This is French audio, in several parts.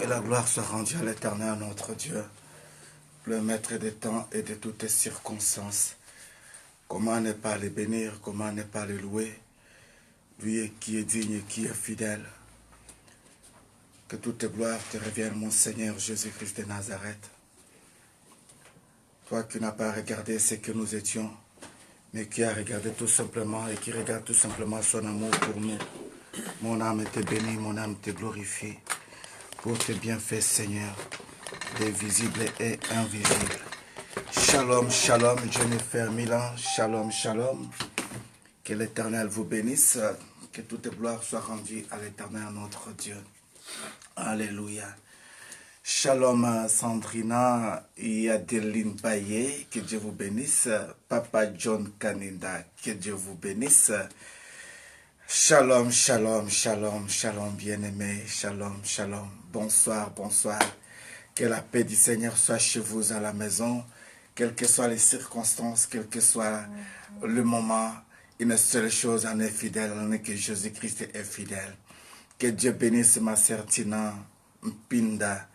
Que la gloire soit rendue à l'Éternel, notre Dieu, le Maître des temps et de toutes les circonstances. Comment ne pas le bénir, comment ne pas le louer, lui qui est digne et qui est fidèle. Que toute gloire te revienne, mon Seigneur Jésus-Christ de Nazareth. Toi qui n'as pas regardé ce que nous étions, mais qui a regardé tout simplement et qui regarde tout simplement son amour pour nous. Mon âme te bénit, mon âme te glorifie pour tes bienfaits, Seigneur, des visibles et invisibles. Shalom, shalom, Jennifer Milan, shalom, shalom. Que l'Éternel vous bénisse, que toute gloire soit rendue à l'Éternel, notre Dieu. Alléluia. Shalom Sandrina et Adeline Baye, que Dieu vous bénisse. Papa John Kaninda, que Dieu vous bénisse. Shalom, shalom, shalom, shalom, bien-aimé, shalom, shalom. Bonsoir, bonsoir. Que la paix du Seigneur soit chez vous à la maison, quelles que soient les circonstances, quel que soit le moment. Une seule chose en est fidèle, en est que Jésus-Christ est fidèle. Que Dieu bénisse ma sœur Tina Mpinda.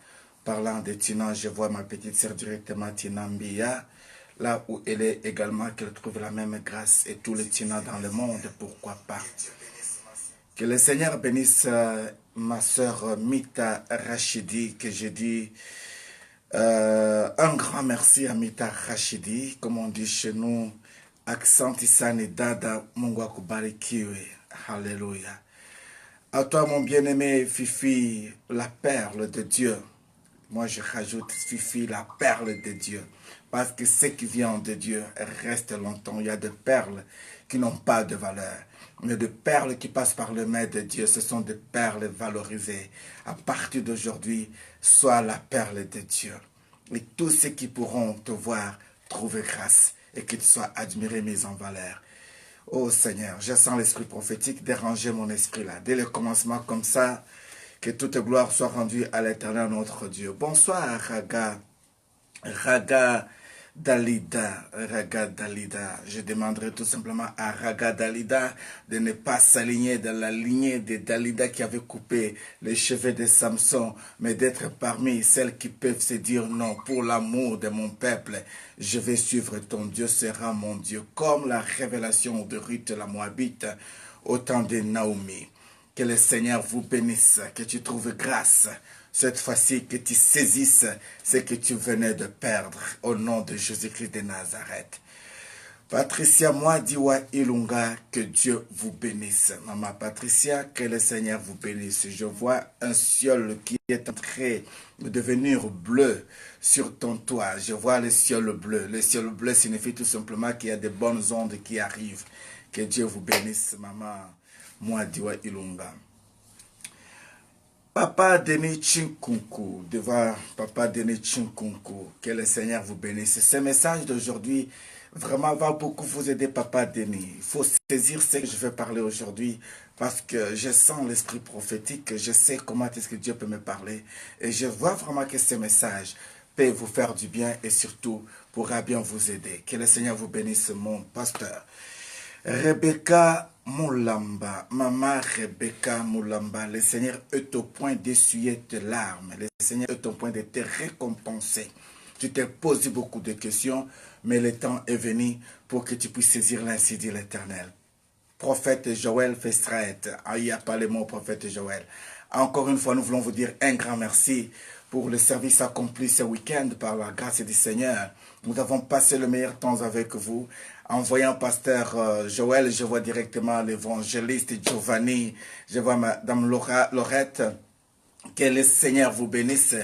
Parlant de Tina, je vois ma petite sœur directement Tina Mbia, là où elle est également, qu'elle trouve la même grâce et tous les Tina dans le monde, pourquoi pas. Que le Seigneur bénisse ma sœur Mita Rachidi, que je dis un grand merci à Mita Rachidi, comme on dit chez nous, accent Isani Dada Mungwaku Barikiwe. Alléluia. À toi mon bien-aimé Fifi, la perle de Dieu. Moi je rajoute Fifi, la perle de Dieu. Parce que ce qui vient de Dieu reste longtemps. Il y a des perles qui n'ont pas de valeur. Mais des perles qui passent par le main de Dieu, ce sont des perles valorisées. À partir d'aujourd'hui, sois la perle de Dieu. Et tous ceux qui pourront te voir, trouver grâce et qu'ils soient admirés, mis en valeur. Oh Seigneur, je sens l'esprit prophétique déranger mon esprit là. Dès le commencement comme ça, que toute gloire soit rendue à l'Éternel notre Dieu. Bonsoir Raga. Raga Dalida, Raga Dalida. Je demanderai tout simplement à Raga Dalida de ne pas s'aligner dans la lignée de Dalida qui avait coupé les cheveux de Samson, mais d'être parmi celles qui peuvent se dire non, pour l'amour de mon peuple, je vais suivre ton Dieu sera mon Dieu, comme la révélation de Ruth la Moabite au temps de Naomi. Que le Seigneur vous bénisse, que tu trouves grâce. Cette fois-ci, que tu saisisses ce que tu venais de perdre au nom de Jésus-Christ de Nazareth. Patricia Mwadiwa Ilunga, que Dieu vous bénisse. Maman Patricia, que le Seigneur vous bénisse. Je vois un ciel qui est en train de devenir bleu sur ton toit. Je vois le ciel bleu. Le ciel bleu signifie tout simplement qu'il y a de bonnes ondes qui arrivent. Que Dieu vous bénisse, maman Mwadiwa Ilunga. Papa Denis Chinkunku, devant Papa Denis Chinkunku, que le Seigneur vous bénisse. Ce message d'aujourd'hui vraiment va beaucoup vous aider, Papa Denis. Il faut saisir ce que je vais parler aujourd'hui parce que je sens l'esprit prophétique, je sais comment est-ce que Dieu peut me parler et je vois vraiment que ce message peut vous faire du bien et surtout pourra bien vous aider. Que le Seigneur vous bénisse, mon pasteur. Rebecca Moulamba, maman Rebecca Moulamba, le Seigneur est au point d'essuyer tes larmes, le Seigneur est au point de te récompenser. Tu t'es posé beaucoup de questions, mais le temps est venu pour que tu puisses saisir l'ainsi dit l'Éternel. Prophète Joël Festraet, il n'y a pas le mot prophète Joël. Encore une fois, nous voulons vous dire un grand merci pour le service accompli ce week-end par la grâce du Seigneur. Nous avons passé le meilleur temps avec vous. En voyant pasteur Joël, je vois directement l'évangéliste Giovanni, je vois madame Laurette, que le Seigneur vous bénisse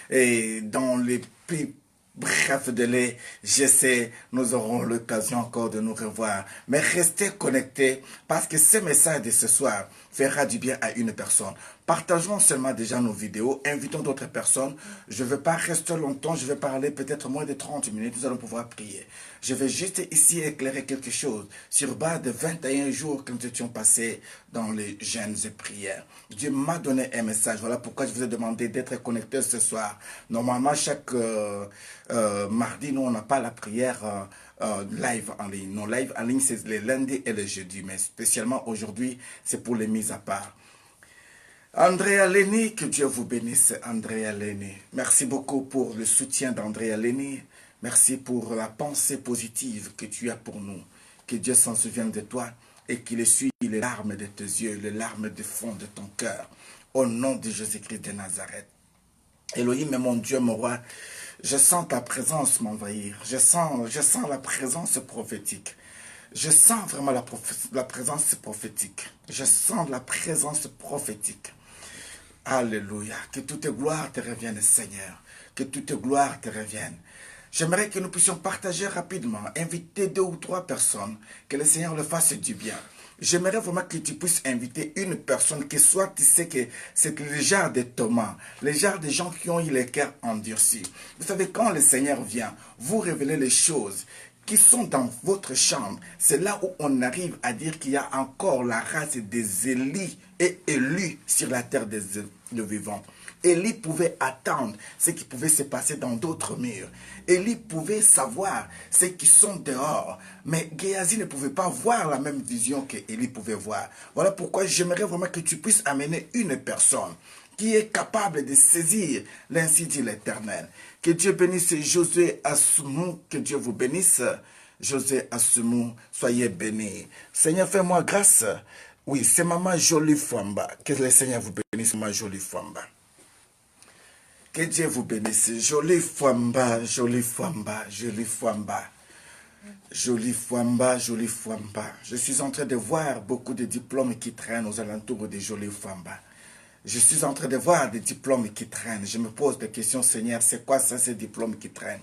et dans les plus brefs délais, je sais, nous aurons l'occasion encore de nous revoir. Mais restez connectés parce que ce message de ce soir fera du bien à une personne. Partageons seulement déjà nos vidéos, invitons d'autres personnes. Je ne vais pas rester longtemps, je vais parler peut-être moins de 30 minutes, nous allons pouvoir prier. Je vais juste ici éclairer quelque chose sur base de 21 jours que nous étions passés dans les jeûnes et prières. Dieu m'a donné un message, voilà pourquoi je vous ai demandé d'être connectés ce soir. Normalement, chaque mardi, nous, on n'a pas la prière live en ligne. Nos live en ligne, c'est les lundis et les jeudis, mais spécialement aujourd'hui, c'est pour les mises à part. Andrea Lenny, que Dieu vous bénisse, Andrea Lenny. Merci beaucoup pour le soutien d'Andrea Lenny. Merci pour la pensée positive que tu as pour nous. Que Dieu s'en souvienne de toi et qu'il essuie les larmes de tes yeux, les larmes du fond de ton cœur. Au nom de Jésus-Christ de Nazareth. Elohim est mon Dieu, mon roi. Je sens ta présence m'envahir. Je sens la présence prophétique. Je sens vraiment la présence prophétique. Je sens la présence prophétique. Alléluia. Que toute gloire te revienne, Seigneur. Que toute gloire te revienne. J'aimerais que nous puissions partager rapidement, inviter 2 ou 3 personnes, que le Seigneur le fasse du bien. J'aimerais vraiment que tu puisses inviter une personne que soit tu sais que c'est le genre de Thomas, le genre de gens qui ont eu les cœurs endurcis. Vous savez, quand le Seigneur vient, vous révéler les choses qui sont dans votre chambre, c'est là où on arrive à dire qu'il y a encore la race des Élis et élus sur la terre des vivants. Élie pouvait attendre ce qui pouvait se passer dans d'autres murs. Élie pouvait savoir ce qui sont dehors. Mais Géasi ne pouvait pas voir la même vision que Élie pouvait voir. Voilà pourquoi j'aimerais vraiment que tu puisses amener une personne qui est capable de saisir l'ainsi dit l'Éternel. Que Dieu bénisse Josué Assoumou, que Dieu vous bénisse. Josué Assoumou, soyez bénis. Seigneur, fais-moi grâce. Oui, c'est Maman Jolie Famba. Que le Seigneur vous bénisse, Maman Jolie Famba. Que Dieu vous bénisse. Jolie Famba, Jolie Famba, Jolie Famba. Jolie Famba, Jolie Famba. Je suis en train de voir beaucoup de diplômes qui traînent aux alentours de Jolie Famba. Je suis en train de voir des diplômes qui traînent. Je me pose des questions, Seigneur, c'est quoi ça, ces diplômes qui traînent?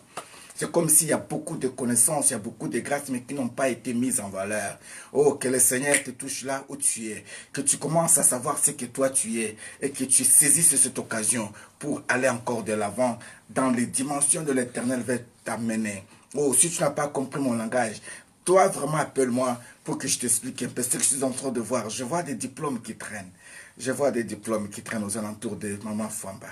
C'est comme s'il y a beaucoup de connaissances, il y a beaucoup de grâces, mais qui n'ont pas été mises en valeur. Oh, que le Seigneur te touche là où tu es. Que tu commences à savoir ce que toi tu es. Et que tu saisisses cette occasion pour aller encore de l'avant dans les dimensions de l'Éternel va t'amener. Oh, si tu n'as pas compris mon langage, toi vraiment appelle-moi pour que je t'explique un peu ce que je suis en train de voir. Je vois des diplômes qui traînent. Je vois des diplômes qui traînent aux alentours de Maman Famba.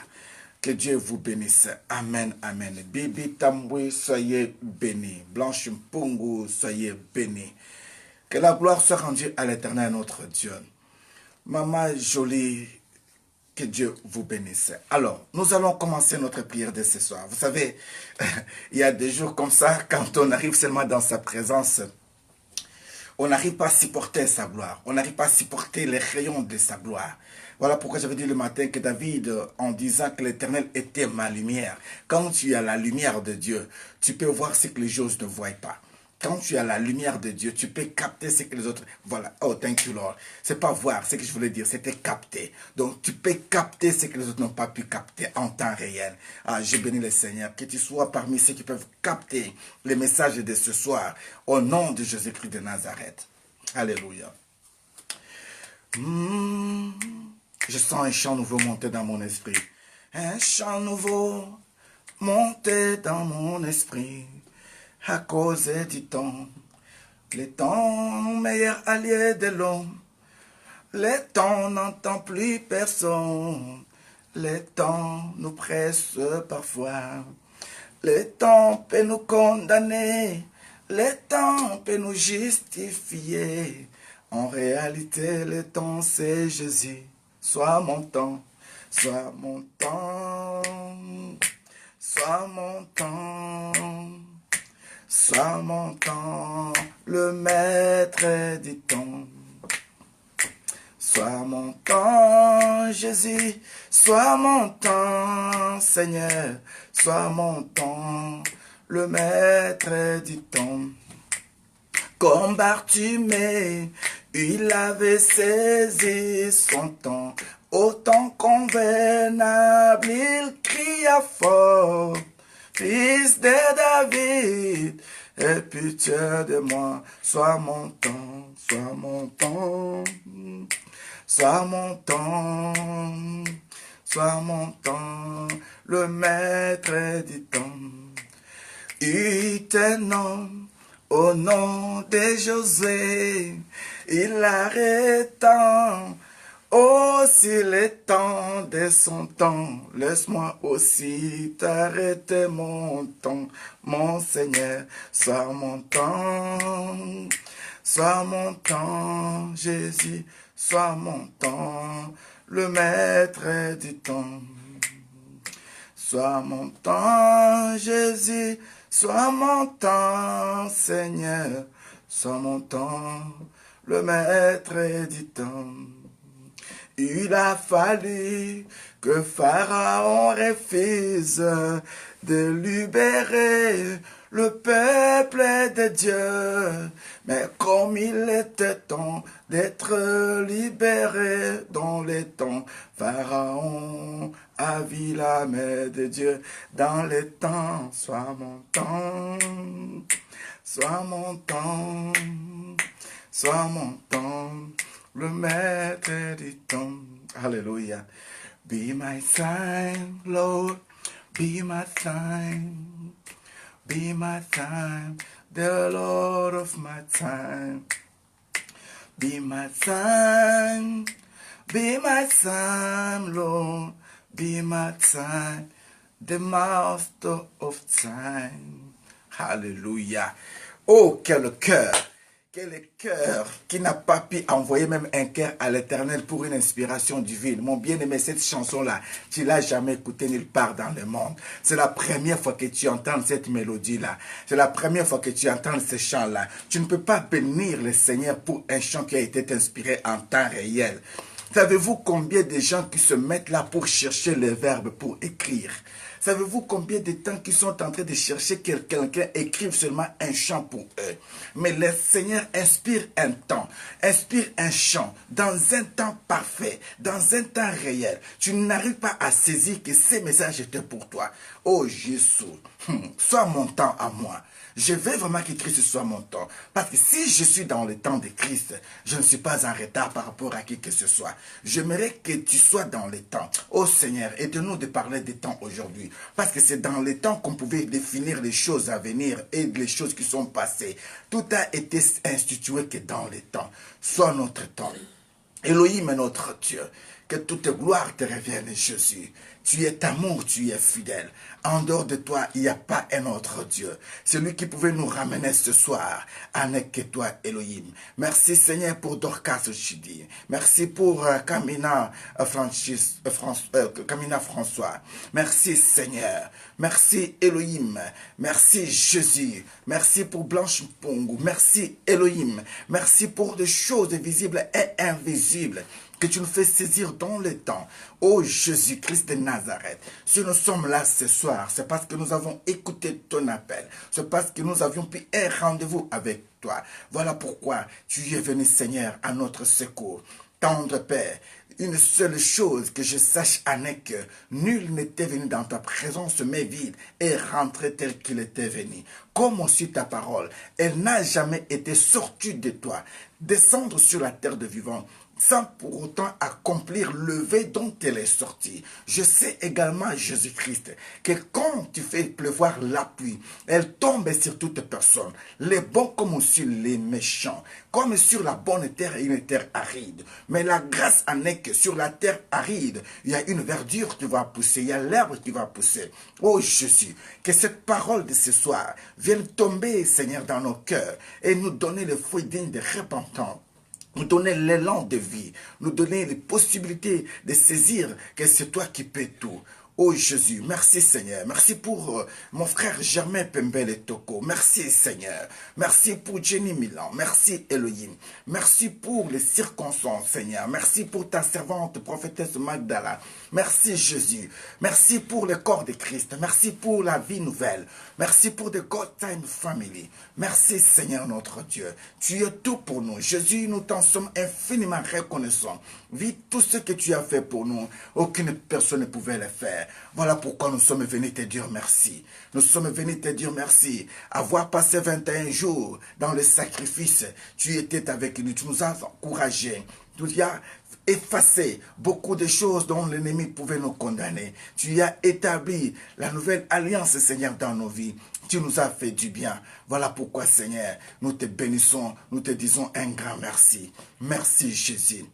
Que Dieu vous bénisse. Amen, amen. Bibi Tamboué, soyez bénis. Blanche Mpungu, soyez bénis. Que la gloire soit rendue à l'Éternel, notre Dieu. Maman Jolie, que Dieu vous bénisse. Alors, nous allons commencer notre prière de ce soir. Vous savez, il y a des jours comme ça, quand on arrive seulement dans sa présence, on n'arrive pas à supporter sa gloire. On n'arrive pas à supporter les rayons de sa gloire. Voilà pourquoi j'avais dit le matin que David, en disant que l'Éternel était ma lumière. Quand tu as la lumière de Dieu, tu peux voir ce que les choses ne voient pas. Quand tu as la lumière de Dieu, tu peux capter ce que les autres... Voilà. Oh, thank you, Lord. C'est pas voir, ce que je voulais dire, c'était capter. Donc, tu peux capter ce que les autres n'ont pas pu capter en temps réel. Ah, je bénis le Seigneur. Que tu sois parmi ceux qui peuvent capter les messages de ce soir. Au nom de Jésus-Christ de Nazareth. Alléluia. Je sens un chant nouveau monter dans mon esprit. Un chant nouveau monter dans mon esprit. À cause du temps. Le temps, meilleur allié de l'homme. Le temps n'entend plus personne. Le temps nous presse parfois. Le temps peut nous condamner. Le temps peut nous justifier. En réalité, le temps, c'est Jésus. Sois mon temps, sois mon temps, sois mon temps, sois mon temps, le maître du temps. Sois mon temps, Jésus, sois mon temps, Seigneur, sois mon temps, le maître du temps. Comme Bartimée, il avait saisi son temps, au temps convenable, il cria fort, Fils de David, aie pitié de moi, sois mon temps, sois mon temps, sois mon temps, sois mon temps, le maître du temps. Il te nomme au nom de Josué, il arrêta aussi le temps de son temps. Laisse-moi aussi t'arrêter mon temps, mon Seigneur. Sois mon temps, Jésus, sois mon temps, le maître du temps. Sois mon temps, Jésus, sois mon temps, Seigneur, sois mon temps, le maître du temps. Il a fallu que Pharaon refuse de libérer le peuple de Dieu. Mais comme il était temps d'être libéré dans les temps, Pharaon a vu la main de Dieu dans les temps. Sois mon temps, sois mon temps, sois mon temps, le maître du temps. Alléluia. Be my sign, Lord, be my sign. Be my time, the Lord of my time. Be my time, Lord. Be my time, the master of time. Alléluia. Oh, quel cœur! Quel cœur qui n'a pas pu envoyer même un cœur à l'Éternel pour une inspiration divine. Mon bien-aimé, cette chanson-là, tu l'as jamais écoutée nulle part dans le monde. C'est la première fois que tu entends cette mélodie-là. C'est la première fois que tu entends ce chant-là. Tu ne peux pas bénir le Seigneur pour un chant qui a été inspiré en temps réel. Savez-vous combien de gens qui se mettent là pour chercher les verbes pour écrire? Savez-vous combien de temps qu'ils sont en train de chercher que quelqu'un écrive seulement un chant pour eux? Mais le Seigneur inspire un temps, inspire un chant dans un temps parfait, dans un temps réel. Tu n'arrives pas à saisir que ces messages étaient pour toi. Oh Jésus, sois mon temps à moi. Je veux vraiment que Christ soit mon temps. Parce que si je suis dans le temps de Christ, je ne suis pas en retard par rapport à qui que ce soit. J'aimerais que tu sois dans le temps. Oh Seigneur, aide-nous de parler des temps aujourd'hui. Parce que c'est dans le temps qu'on pouvait définir les choses à venir et les choses qui sont passées. Tout a été institué que dans le temps. Sois notre temps. Elohim est notre Dieu. Que toute gloire te revienne, Jésus. Tu es amour, tu es fidèle. En dehors de toi, il n'y a pas un autre Dieu. Celui qui pouvait nous ramener ce soir, n'est que toi, Elohim. Merci Seigneur pour Dorcas Chidi. Merci pour Kamina François. Merci Seigneur. Merci Elohim. Merci Jésus. Merci pour Blanche Pongo. Merci Elohim. Merci pour des choses visibles et invisibles que tu nous fais saisir dans le temps. Ô Jésus-Christ de Nazareth, si nous sommes là ce soir, c'est parce que nous avons écouté ton appel. C'est parce que nous avions pris un rendez-vous avec toi. Voilà pourquoi tu es venu, Seigneur, à notre secours. Tendre Père, une seule chose que je sache en est que nul n'était venu dans ta présence mais vide et rentré tel qu'il était venu. Comme aussi ta parole, elle n'a jamais été sortie de toi, descendre sur la terre de vivants, sans pour autant accomplir le vœu dont elle est sortie. Je sais également, Jésus-Christ, que quand tu fais pleuvoir la pluie, elle tombe sur toute personne, les bons comme aussi les méchants, comme sur la bonne terre et une terre aride. Mais la grâce en est que sur la terre aride, il y a une verdure qui va pousser, il y a l'herbe qui va pousser. Oh Jésus, que cette parole de ce soir vienne tomber, Seigneur, dans nos cœurs et nous donner le fruit digne de repentance. Nous donner l'élan de vie, nous donner les possibilités de saisir que c'est toi qui peux tout. Oh Jésus, merci Seigneur. Merci pour mon frère Germain Pembele Toko. Merci Seigneur. Merci pour Jenny Milan. Merci Elohim. Merci pour les circonstances Seigneur. Merci pour ta servante prophétesse Magdala. Merci Jésus. Merci pour le corps de Christ. Merci pour la vie nouvelle. Merci pour the God Time Family. Merci Seigneur notre Dieu. Tu es tout pour nous. Jésus, nous t'en sommes infiniment reconnaissants. Vis tout ce que tu as fait pour nous. Aucune personne ne pouvait le faire. Voilà pourquoi nous sommes venus te dire merci. Nous sommes venus te dire merci. Avoir passé 21 jours dans le sacrifice, tu étais avec nous, tu nous as encouragés. Tu as effacé beaucoup de choses dont l'ennemi pouvait nous condamner. Tu as établi la nouvelle alliance, Seigneur, dans nos vies. Tu nous as fait du bien. Voilà pourquoi, Seigneur, nous te bénissons, nous te disons un grand merci. Merci, Jésus.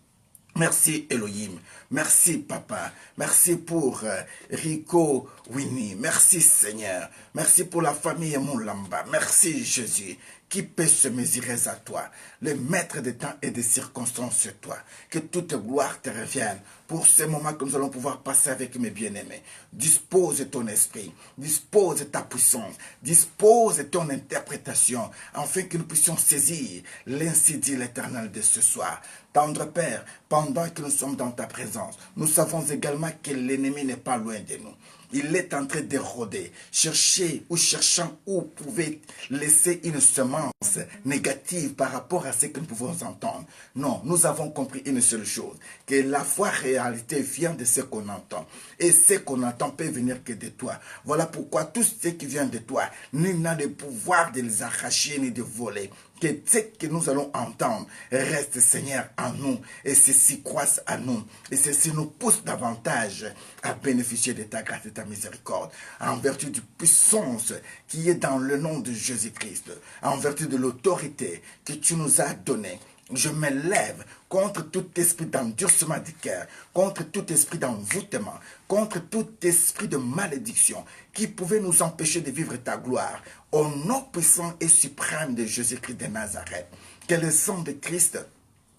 Merci Elohim, merci Papa, merci pour Rico Winnie, merci Seigneur, merci pour la famille Moulamba, merci Jésus, qui peut se mesurer à toi? Le maître des temps et des circonstances, c'est toi. Que toute gloire te revienne pour ce moment que nous allons pouvoir passer avec mes bien-aimés. Dispose ton esprit, dispose ta puissance, dispose ton interprétation, afin que nous puissions saisir l'ainsi dit l'Éternel de ce soir. Tendre Père, pendant que nous sommes dans ta présence, nous savons également que l'ennemi n'est pas loin de nous. Il est en train de rôder, cherchant où pouvait laisser une semence négative par rapport à ce que nous pouvons entendre. Non, nous avons compris une seule chose, que la foi réalité vient de ce qu'on entend. Et ce qu'on entend peut venir que de toi. Voilà pourquoi tout ce qui vient de toi, nul n'a le pouvoir de les arracher ni de voler. Que ce que nous allons entendre reste, Seigneur, en nous. Et ceci croisse à nous. Et ceci nous pousse davantage à bénéficier de ta grâce et de ta miséricorde. En vertu de puissance qui est dans le nom de Jésus-Christ. En vertu de l'autorité que tu nous as donnée. Je me lève contre tout esprit d'endurcement du cœur, contre tout esprit d'envoûtement, contre tout esprit de malédiction qui pouvait nous empêcher de vivre ta gloire. Au nom puissant et suprême de Jésus-Christ de Nazareth, que le sang de Christ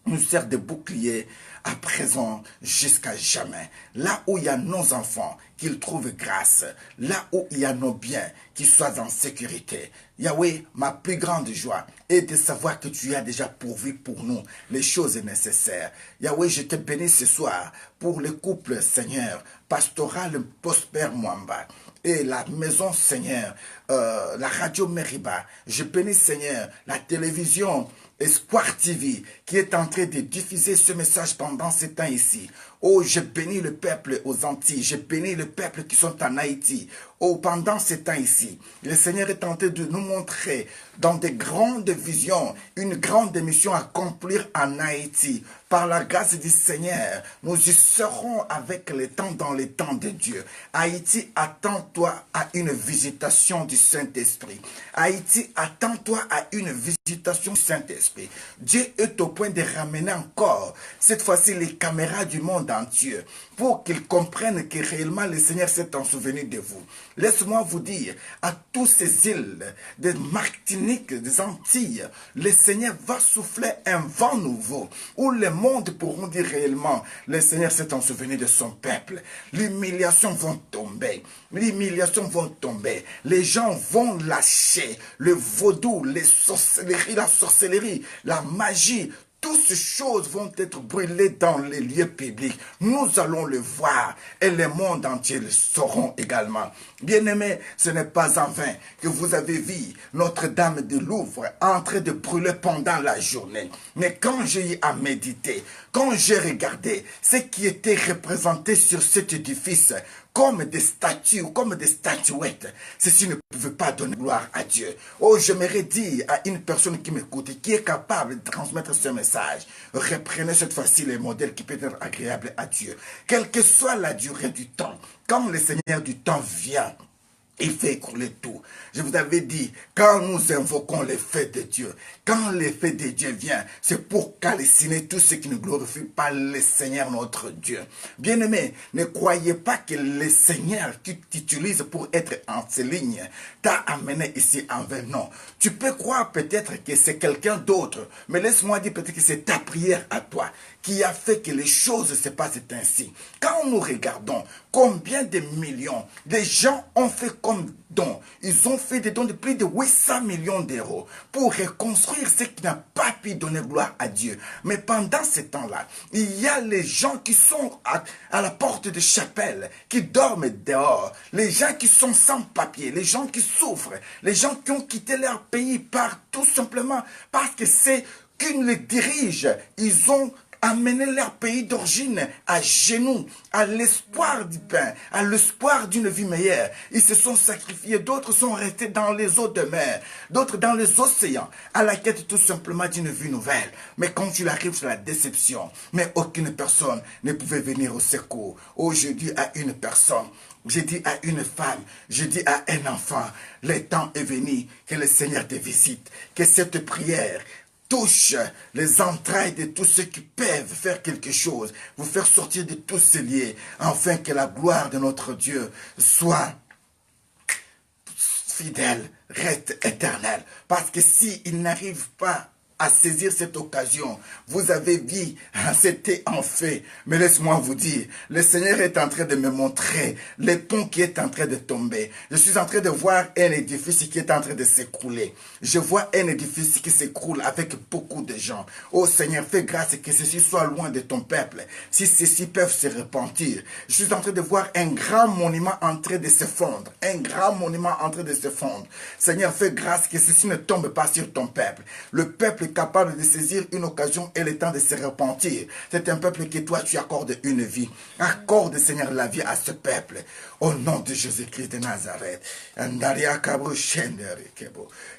nous sert de bouclier à présent jusqu'à jamais. Là où il y a nos enfants, qu'ils trouvent grâce. Là où il y a nos biens, qu'ils soient en sécurité. Yahweh, ma plus grande joie est de savoir que tu as déjà pourvu pour nous les choses nécessaires. Yahweh, je te bénis ce soir pour le couple, Seigneur, pastoral Prosper Mwamba. Et la maison, Seigneur, la radio Meriba. Je bénis, Seigneur, la télévision Espoir TV qui est en train de diffuser ce message pendant ce temps ici. Oh, je bénis le peuple aux Antilles, je bénis le peuple qui sont en Haïti. Oh, pendant ce temps ici, le Seigneur est en train de nous montrer dans de grandes visions, une grande mission à accomplir en Haïti. Par la grâce du Seigneur, nous y serons avec le temps dans les temps de Dieu. Haïti, attends-toi à une visitation du Saint-Esprit. Haïti, attends-toi à une visitation du Saint-Esprit. Dieu est au point de ramener encore, cette fois-ci, les caméras du monde entier, pour qu'ils comprennent que réellement le Seigneur s'est en souvenu de vous. Laisse-moi vous dire, à tous ces îles, des Martinique, des Antilles, le Seigneur va souffler un vent nouveau, où le monde pourront dire réellement, le Seigneur s'est en souvenu de son peuple. L'humiliation vont tomber, l'humiliation vont tomber, les gens vont lâcher le vaudou, les sorcelleries, la sorcellerie, la magie. Toutes ces choses vont être brûlées dans les lieux publics. Nous allons le voir et le monde entier le sauront également. Bien-aimés, ce n'est pas en vain que vous avez vu Notre-Dame de Louvre en train de brûler pendant la journée. Mais quand j'ai eu à méditer, quand j'ai regardé ce qui était représenté sur cet édifice, comme des statues ou comme des statuettes, ceci ne pouvait pas donner gloire à Dieu. Oh, j'aimerais dire à une personne qui m'écoute et qui est capable de transmettre ce message, reprenez cette fois-ci les modèles qui peuvent être agréables à Dieu. Quelle que soit la durée du temps, quand le Seigneur du temps vient, il fait écouler tout. Je vous avais dit, quand nous invoquons les faits de Dieu, quand les faits de Dieu viennent, c'est pour calciner tout ce qui ne glorifie pas le Seigneur notre Dieu. Bien-aimés, ne croyez pas que le Seigneur qui t'utilise pour être en ces lignes t'a amené ici en vain. Non. Tu peux croire peut-être que c'est quelqu'un d'autre, mais laisse-moi dire peut-être que c'est ta prière à toi qui a fait que les choses se passent ainsi. Quand nous regardons combien de millions de gens ont fait comme dons, ils ont fait des dons de plus de 800 millions d'euros pour reconstruire ce qui n'a pas pu donner gloire à Dieu. Mais pendant ce temps-là, il y a les gens qui sont à la porte de chapelle, qui dorment dehors, les gens qui sont sans papier, les gens qui souffrent, les gens qui ont quitté leur pays par tout simplement parce que c'est qu'ils les dirigent, ils ont amener leur pays d'origine à genoux, à l'espoir du pain, à l'espoir d'une vie meilleure. Ils se sont sacrifiés, d'autres sont restés dans les eaux de mer, d'autres dans les océans, à la quête tout simplement d'une vie nouvelle. Mais quand il arrive sur la déception, mais aucune personne ne pouvait venir au secours. Oh, je dis à une personne, je dis à une femme, je dis à un enfant, le temps est venu que le Seigneur te visite, que cette prière touche les entrailles de tous ceux qui peuvent faire quelque chose, vous faire sortir de tous ces liens, afin que la gloire de notre Dieu soit fidèle, reste éternel. Parce que s'il n'arrive pas à saisir cette occasion, vous avez dit, c'était en fait. Mais laisse-moi vous dire, le Seigneur est en train de me montrer les ponts qui est en train de tomber. Je suis en train de voir un édifice qui est en train de s'écrouler. Je vois un édifice qui s'écroule avec beaucoup de gens. Oh Seigneur, fais grâce que ceci soit loin de ton peuple. Si ceux-ci peuvent se repentir. Je suis en train de voir un grand monument en train de se fondre. Un grand monument en train de se fondre. Seigneur, fais grâce que ceci ne tombe pas sur ton peuple. Le peuple capable de saisir une occasion et le temps de se repentir. C'est un peuple que toi tu accordes une vie. Accorde Seigneur la vie à ce peuple. Au nom de Jésus-Christ de Nazareth.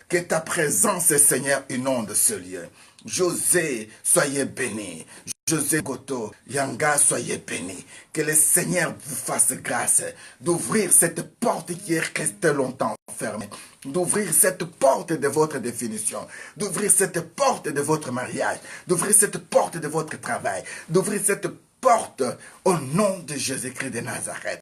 Que ta présence Seigneur inonde ce lieu. José, soyez béni. José Goto, Yanga, soyez bénis. Que le Seigneur vous fasse grâce d'ouvrir cette porte qui est restée longtemps fermée. D'ouvrir cette porte de votre définition. D'ouvrir cette porte de votre mariage. D'ouvrir cette porte de votre travail. D'ouvrir cette porte au nom de Jésus-Christ de Nazareth.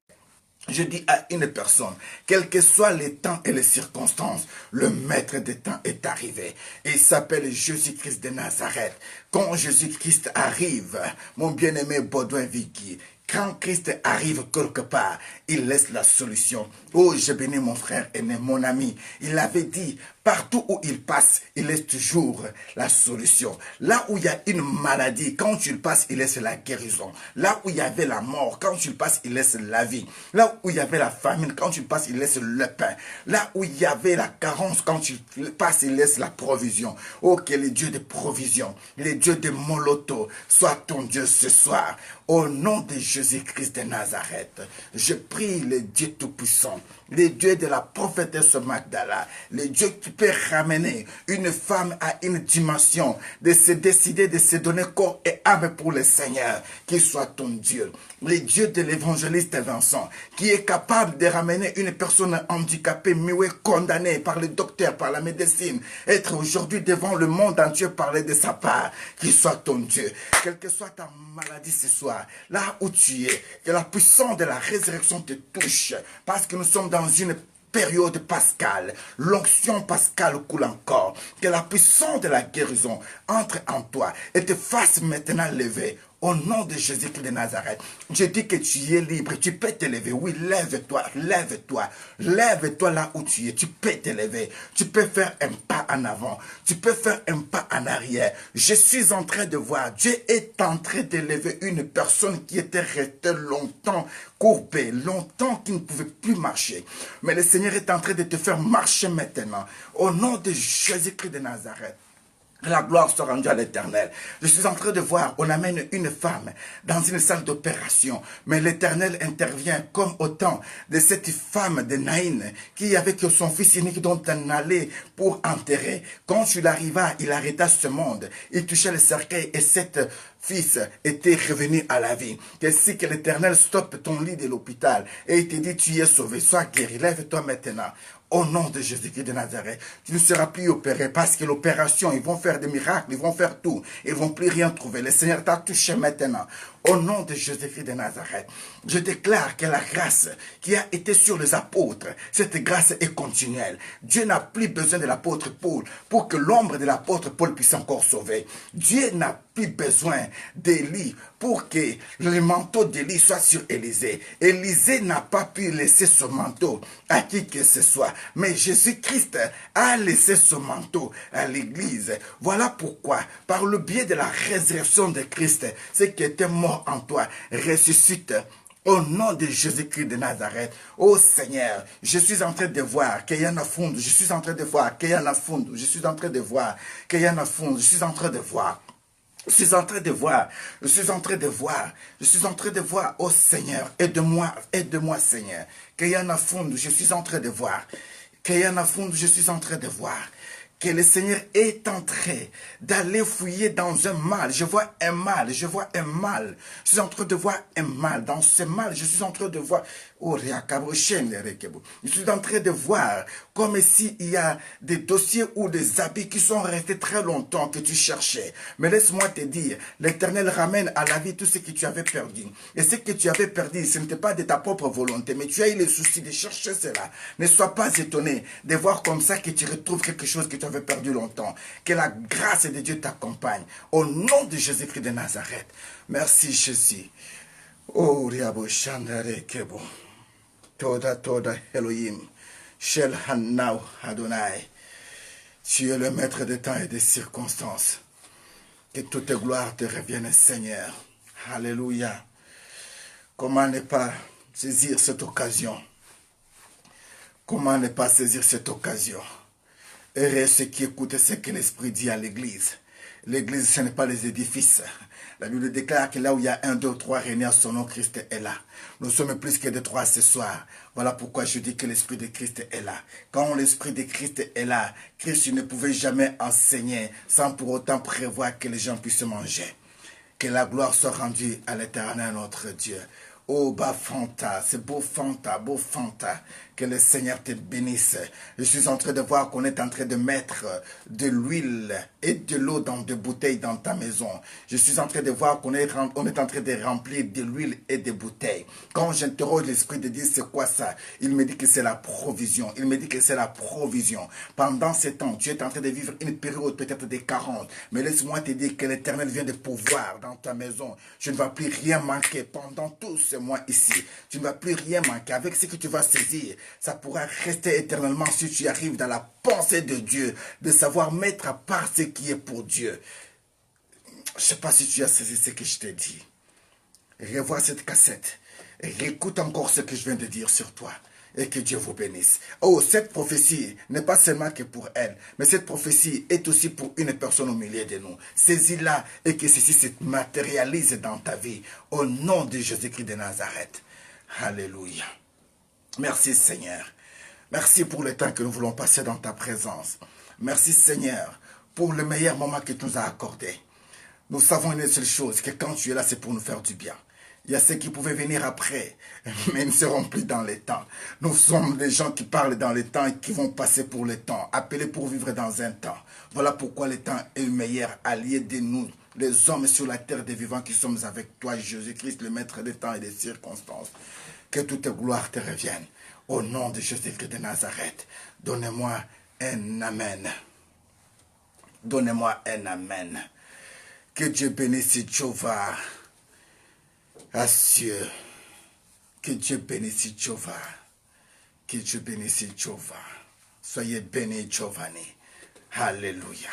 Je dis à une personne, quels que soient les temps et les circonstances, le maître des temps est arrivé. Et il s'appelle Jésus-Christ de Nazareth. Quand Jésus-Christ arrive, mon bien-aimé Baudouin Vicky, quand Christ arrive quelque part, il laisse la solution. Oh, je bénis mon frère aîné, mon ami. Il avait dit, partout où il passe, il laisse toujours la solution. Là où il y a une maladie, quand tu le passes, il laisse la guérison. Là où il y avait la mort, quand tu le passes, il laisse la vie. Là où il y avait la famine, quand tu le passes, il laisse le pain. Là où il y avait la carence, quand tu le passes, il laisse la provision. Oh, que le Dieu de provision, le Dieu de Moloto, soit ton Dieu ce soir. Au nom de Jésus-Christ de Nazareth, je prie le Dieu Tout-Puissant, le Dieu de la prophétesse Magdala, le Dieu qui peut ramener une femme à une dimension, de se décider de se donner corps et âme pour le Seigneur, qu'il soit ton Dieu. Le Dieu de l'évangéliste Vincent, qui est capable de ramener une personne handicapée, muette, condamnée par le docteur, par la médecine, être aujourd'hui devant le monde entier, parler de sa part, qu'il soit ton Dieu. Quelle que soit ta maladie ce soir, là où tu es, que la puissance de la résurrection te touche, parce que nous sommes dans une période pascale, l'onction pascale coule encore, que la puissance de la guérison entre en toi et te fasse maintenant lever. Au nom de Jésus-Christ de Nazareth, je dis que tu es libre, tu peux te lever. Oui, lève-toi, lève-toi. Lève-toi là où tu es, tu peux te lever. Tu peux faire un pas en avant, tu peux faire un pas en arrière. Je suis en train de voir, Dieu est en train de lever une personne qui était restée longtemps courbée, longtemps qui ne pouvait plus marcher. Mais le Seigneur est en train de te faire marcher maintenant. Au nom de Jésus-Christ de Nazareth. La gloire soit rendue à l'Éternel. Je suis en train de voir, on amène une femme dans une salle d'opération. Mais l'Éternel intervient comme au temps de cette femme de Naïn qui avait que son fils unique dont elle allait pour enterrer. Quand il arriva, il arrêta ce monde. Il touchait le cercueil et cette fils était revenu à la vie. Que si que l'Éternel stoppe ton lit de l'hôpital et il te dit tu es sauvé, sois guéri, lève-toi maintenant. Au nom de Jésus-Christ de Nazareth, tu ne seras plus opéré parce que l'opération, ils vont faire des miracles, ils vont faire tout. Ils ne vont plus rien trouver. Le Seigneur t'a touché maintenant. Au nom de Jésus-Christ de Nazareth, je déclare que la grâce qui a été sur les apôtres, cette grâce est continuelle. Dieu n'a plus besoin de l'apôtre Paul pour que l'ombre de l'apôtre Paul puisse encore sauver. Dieu n'a plus besoin d'Élie pour que le manteau d'Élie soit sur Élisée. Élisée n'a pas pu laisser ce manteau à qui que ce soit. Mais Jésus-Christ a laissé ce manteau à l'Église. Voilà pourquoi, par le biais de la résurrection de Christ, ce qui était mort en toi ressuscite. Au nom de Jésus-Christ de Nazareth, oh Seigneur, je suis en train de voir qu'il y en a fond, je suis en train de voir qu'il y en a fond, je suis en train de voir qu'il y en a fond, je suis en train de voir. Je suis en train de voir, je suis en train de voir, je suis en train de voir, oh Seigneur, aide-moi Seigneur, qu'il y en a fond, je suis en train de voir, qu'il y en a fond, je suis en train de voir, que le Seigneur est en train d'aller fouiller dans un mal. Je vois un mal, je vois un mal. Je suis en train de voir un mal. Dans ce mal, je suis en train de voir... Je suis en train de voir comme s'il y a des dossiers ou des habits qui sont restés très longtemps que tu cherchais. Mais laisse-moi te dire, l'Éternel ramène à la vie tout ce que tu avais perdu. Et ce que tu avais perdu, ce n'était pas de ta propre volonté, mais tu as eu le souci de chercher cela. Ne sois pas étonné de voir comme ça que tu retrouves quelque chose que tu avais perdu longtemps. Que la grâce de Dieu t'accompagne. Au nom de Jésus-Christ de Nazareth. Merci Jésus. Oh, Riabo Shandare Kebo. Toda Elohim. Shel Hanau Adonai. Tu es le maître des temps et des circonstances. Que toute gloire te revienne, Seigneur. Alléluia. Comment ne pas saisir cette occasion? Comment ne pas saisir cette occasion? Heureux ceux qui écoutent ce que l'Esprit dit à l'Église. L'Église, ce n'est pas les édifices. La Bible déclare que là où il y a 1, 2, 3 réunis à son nom, Christ est là. Nous sommes plus que de 3 ce soir. Voilà pourquoi je dis que l'Esprit de Christ est là. Quand l'Esprit de Christ est là, Christ ne pouvait jamais enseigner sans pour autant prévoir que les gens puissent manger. Que la gloire soit rendue à l'Éternel notre Dieu. Oh, Fanta, c'est beau Fanta. Que le Seigneur te bénisse. Je suis en train de voir qu'on est en train de mettre de l'huile et de l'eau dans des bouteilles dans ta maison. Je suis en train de voir qu'on est en train de remplir de l'huile et des bouteilles. Quand j'interroge l'Esprit de Dieu, c'est quoi ça? Il me dit que c'est la provision. Il me dit que c'est la provision. Pendant ce temps, tu es en train de vivre une période peut-être de 40. Mais laisse-moi te dire que l'Éternel vient de pouvoir dans ta maison. Je ne vais plus rien manquer pendant tout ce mois ici. Tu ne vas plus rien manquer. Avec ce que tu vas saisir, ça pourra rester éternellement si tu arrives dans la pensée de Dieu, de savoir mettre à part ce qui est pour Dieu. Je ne sais pas si tu as saisi ce que je t'ai dit. Revois cette cassette et réécoute encore ce que je viens de dire sur toi. Et que Dieu vous bénisse. Oh, cette prophétie n'est pas seulement que pour elle, mais cette prophétie est aussi pour une personne au milieu de nous. Saisis-la et que ceci se matérialise dans ta vie. Au nom de Jésus-Christ de Nazareth. Alléluia. Merci Seigneur. Merci pour le temps que nous voulons passer dans ta présence. Merci Seigneur pour le meilleur moment que tu nous as accordé. Nous savons une seule chose, que quand tu es là, c'est pour nous faire du bien. Il y a ceux qui pouvaient venir après, mais ils ne seront plus dans les temps. Nous sommes des gens qui parlent dans les temps et qui vont passer pour le temps, appelés pour vivre dans un temps. Voilà pourquoi le temps est le meilleur allié de nous, les hommes sur la terre des vivants qui sommes avec toi, Jésus-Christ, le maître des temps et des circonstances. Que toute gloire te revienne. Au nom de Jésus-Christ de Nazareth, donnez-moi un Amen. Donnez-moi un Amen. Que Dieu bénisse Jéhovah. Assure. Que Dieu bénisse Jéhovah. Que Dieu bénisse Jéhovah. Soyez bénis, Giovanni. Alléluia.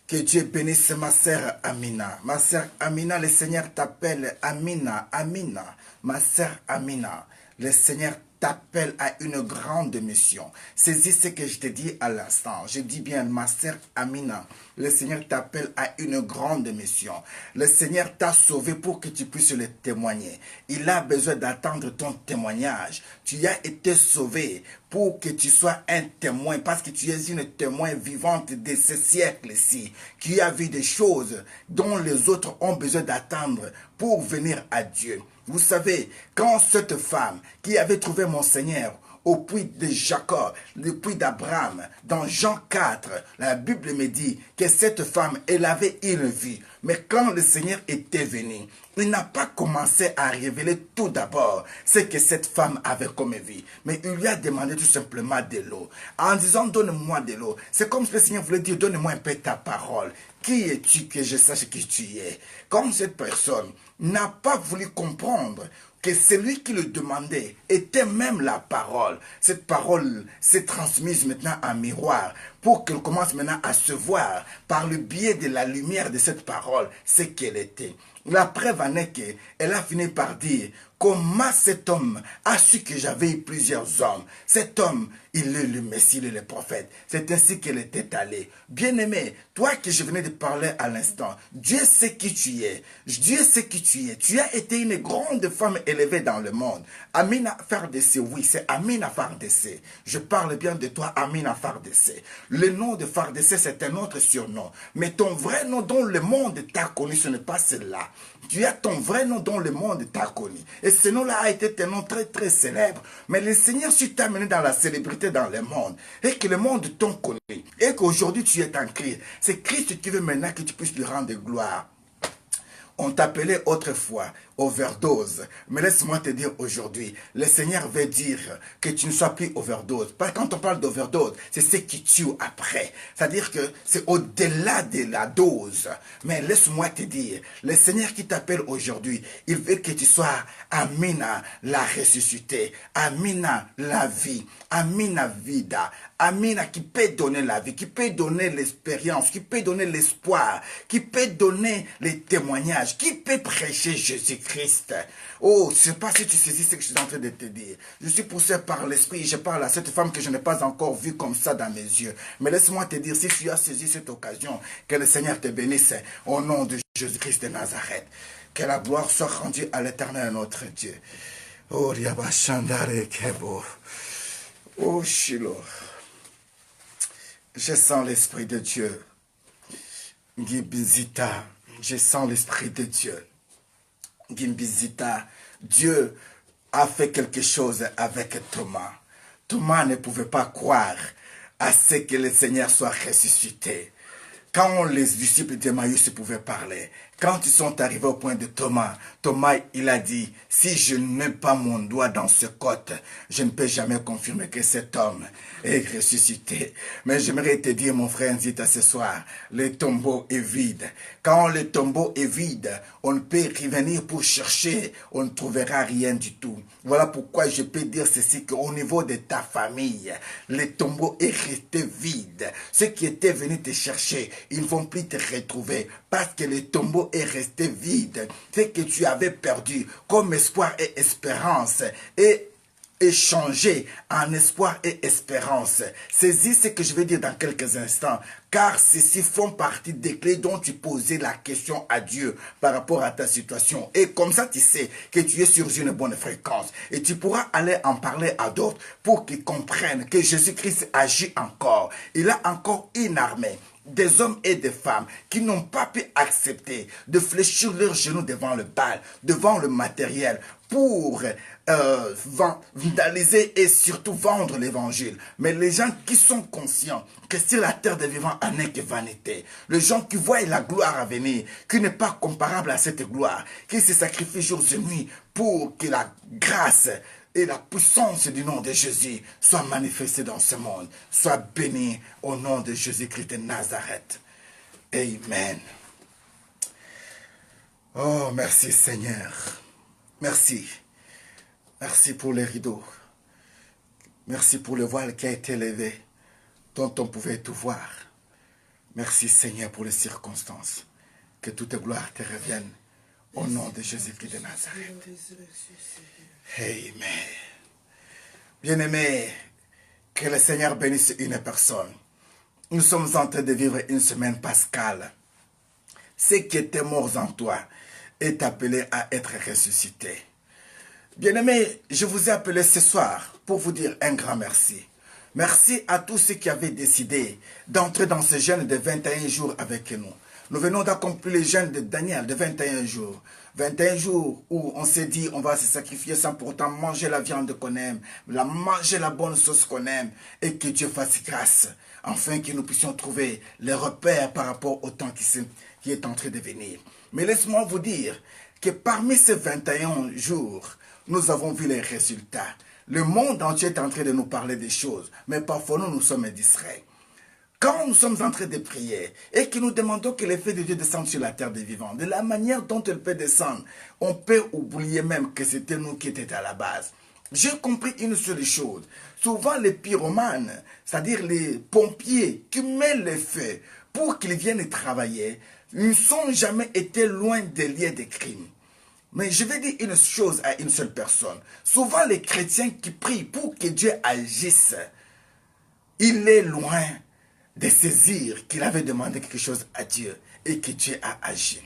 Que Dieu bénisse ma sœur Amina. Ma sœur Amina, le Seigneur t'appelle Amina. Amina. Ma sœur Amina, le Seigneur t'appelle à une grande mission. Saisis ce que je te dis à l'instant. Je dis bien, ma sœur Amina, le Seigneur t'appelle à une grande mission. Le Seigneur t'a sauvé pour que tu puisses le témoigner. Il a besoin d'attendre ton témoignage. Tu as été sauvé pour que tu sois un témoin, parce que tu es une témoin vivante de ce siècle-ci, qui a vu des choses dont les autres ont besoin d'attendre pour venir à Dieu. Vous savez, quand cette femme qui avait trouvé mon Seigneur au puits de Jacob, le puits d'Abraham, dans Jean 4, la Bible me dit que cette femme, elle avait une vie. Mais quand le Seigneur était venu, il n'a pas commencé à révéler tout d'abord ce que cette femme avait comme vie. Mais il lui a demandé tout simplement de l'eau. En disant, donne-moi de l'eau. C'est comme si le Seigneur voulait dire, donne-moi un peu ta parole. Qui es-tu que je sache qui tu es? Comme cette personne n'a pas voulu comprendre que celui qui le demandait était même la parole. Cette parole s'est transmise maintenant en miroir pour qu'elle commence maintenant à se voir par le biais de la lumière de cette parole ce qu'elle était. La preuve en est qu'elle a fini par dire comment cet homme a su que j'avais eu plusieurs hommes. Cet homme, il est le Messie, il est le prophète. C'est ainsi qu'elle était allée. Bien-aimé, toi que je venais de parler à l'instant, Dieu sait qui tu es. Dieu sait qui tu es. Tu as été une grande femme élevée dans le monde. Amina Fardessé, oui, c'est Amina Fardessé. Je parle bien de toi, Amina Fardessé. Le nom de Fardessé, c'est un autre surnom. Mais ton vrai nom dont le monde t'a connu, ce n'est pas celui-là. Tu as ton vrai nom dont le monde t'a connu. Et ce nom-là a été un nom très très célèbre. Mais le Seigneur, si t'a amené dans la célébrité dans le monde, et que le monde t'a connu, et qu'aujourd'hui tu es en Christ, c'est Christ qui veut maintenant que tu puisses lui rendre gloire. On t'appelait autrefois overdose. Mais laisse-moi te dire aujourd'hui, le Seigneur veut dire que tu ne sois plus overdose. Parce que quand on parle d'overdose, c'est ce qui tue après. C'est-à-dire que c'est au-delà de la dose. Mais laisse-moi te dire, le Seigneur qui t'appelle aujourd'hui, il veut que tu sois Amina la ressuscitée, Amina la vie, Amina vida, Amina qui peut donner la vie, qui peut donner l'expérience, qui peut donner l'espoir, qui peut donner les témoignages, qui peut prêcher Jésus-Christ. Oh, je ne sais pas si tu saisis ce que je suis en train de te dire. Je suis poussé par l'esprit, je parle à cette femme que je n'ai pas encore vue comme ça dans mes yeux. Mais laisse-moi te dire, si tu as saisi cette occasion, que le Seigneur te bénisse au nom de Jésus-Christ de Nazareth. Que la gloire soit rendue à l'Éternel notre Dieu. Oh, Riabashandare Kebo. Oh, Shiloh. Je sens l'Esprit de Dieu. Gimbizita, je sens l'Esprit de Dieu. Gimbizita, Dieu a fait quelque chose avec Thomas. Thomas ne pouvait pas croire à ce que le Seigneur soit ressuscité. Quand les disciples d'Emmaüs pouvaient parler, quand ils sont arrivés au point de Thomas, Thomas, il a dit, si je ne mets pas mon doigt dans ce côte, je ne peux jamais confirmer que cet homme est ressuscité. Mais j'aimerais te dire, mon frère Nzita, ce soir, le tombeau est vide. Quand le tombeau est vide, on ne peut revenir pour chercher, on ne trouvera rien du tout. Voilà pourquoi je peux dire ceci, qu'au niveau de ta famille, le tombeau est resté vide. Ceux qui étaient venus te chercher, ils ne vont plus te retrouver parce que le tombeau est resté vide. Ce que tu avais perdu comme espoir et espérance est échangé en espoir et espérance. Saisis ce que je vais dire dans quelques instants, car ceci font partie des clés dont tu posais la question à Dieu par rapport à ta situation. Et comme ça, tu sais que tu es sur une bonne fréquence. Et tu pourras aller en parler à d'autres pour qu'ils comprennent que Jésus-Christ agit encore. Il a encore une armée des hommes et des femmes qui n'ont pas pu accepter de fléchir leurs genoux devant le Baal, devant le matériel, pour vandaliser et surtout vendre l'évangile. Mais les gens qui sont conscients que sur la terre des vivants en est que vanité, les gens qui voient la gloire à venir, qui n'est pas comparable à cette gloire, qui se sacrifient jours et nuits pour que la grâce et la puissance du nom de Jésus soit manifestée dans ce monde. Sois béni au nom de Jésus-Christ de Nazareth. Amen. Oh, merci Seigneur. Merci. Merci pour les rideaux. Merci pour le voile qui a été levé, dont on pouvait tout voir. Merci Seigneur pour les circonstances. Que toute gloire te revienne au nom de Jésus-Christ de Nazareth. Amen. Bien-aimé, que le Seigneur bénisse une personne. Nous sommes en train de vivre une semaine pascale. Ce qui était mort en toi est appelé à être ressuscité. Bien-aimé, je vous ai appelé ce soir pour vous dire un grand merci. Merci à tous ceux qui avaient décidé d'entrer dans ce jeûne de 21 jours avec nous. Nous venons d'accomplir le jeûne de Daniel de 21 jours. 21 jours où on s'est dit on va se sacrifier sans pourtant manger la viande qu'on aime, manger la bonne sauce qu'on aime et que Dieu fasse grâce. Afin que nous puissions trouver les repères par rapport au temps qui est en train de venir. Mais laisse-moi vous dire que parmi ces 21 jours, nous avons vu les résultats. Le monde entier est en train de nous parler des choses, mais parfois nous sommes distraits. Quand nous sommes en train de prier et que nous demandons que l'effet de Dieu descende sur la terre des vivants, de la manière dont elle peut descendre, on peut oublier même que c'était nous qui étions à la base. J'ai compris une seule chose. Souvent les pyromanes, c'est-à-dire les pompiers qui mettent le feu pour qu'ils viennent travailler, ils ne sont jamais été loin des lieux de crime. Mais je vais dire une chose à une seule personne. Souvent les chrétiens qui prient pour que Dieu agisse, il est loin de saisir qu'il avait demandé quelque chose à Dieu et que Dieu a agi.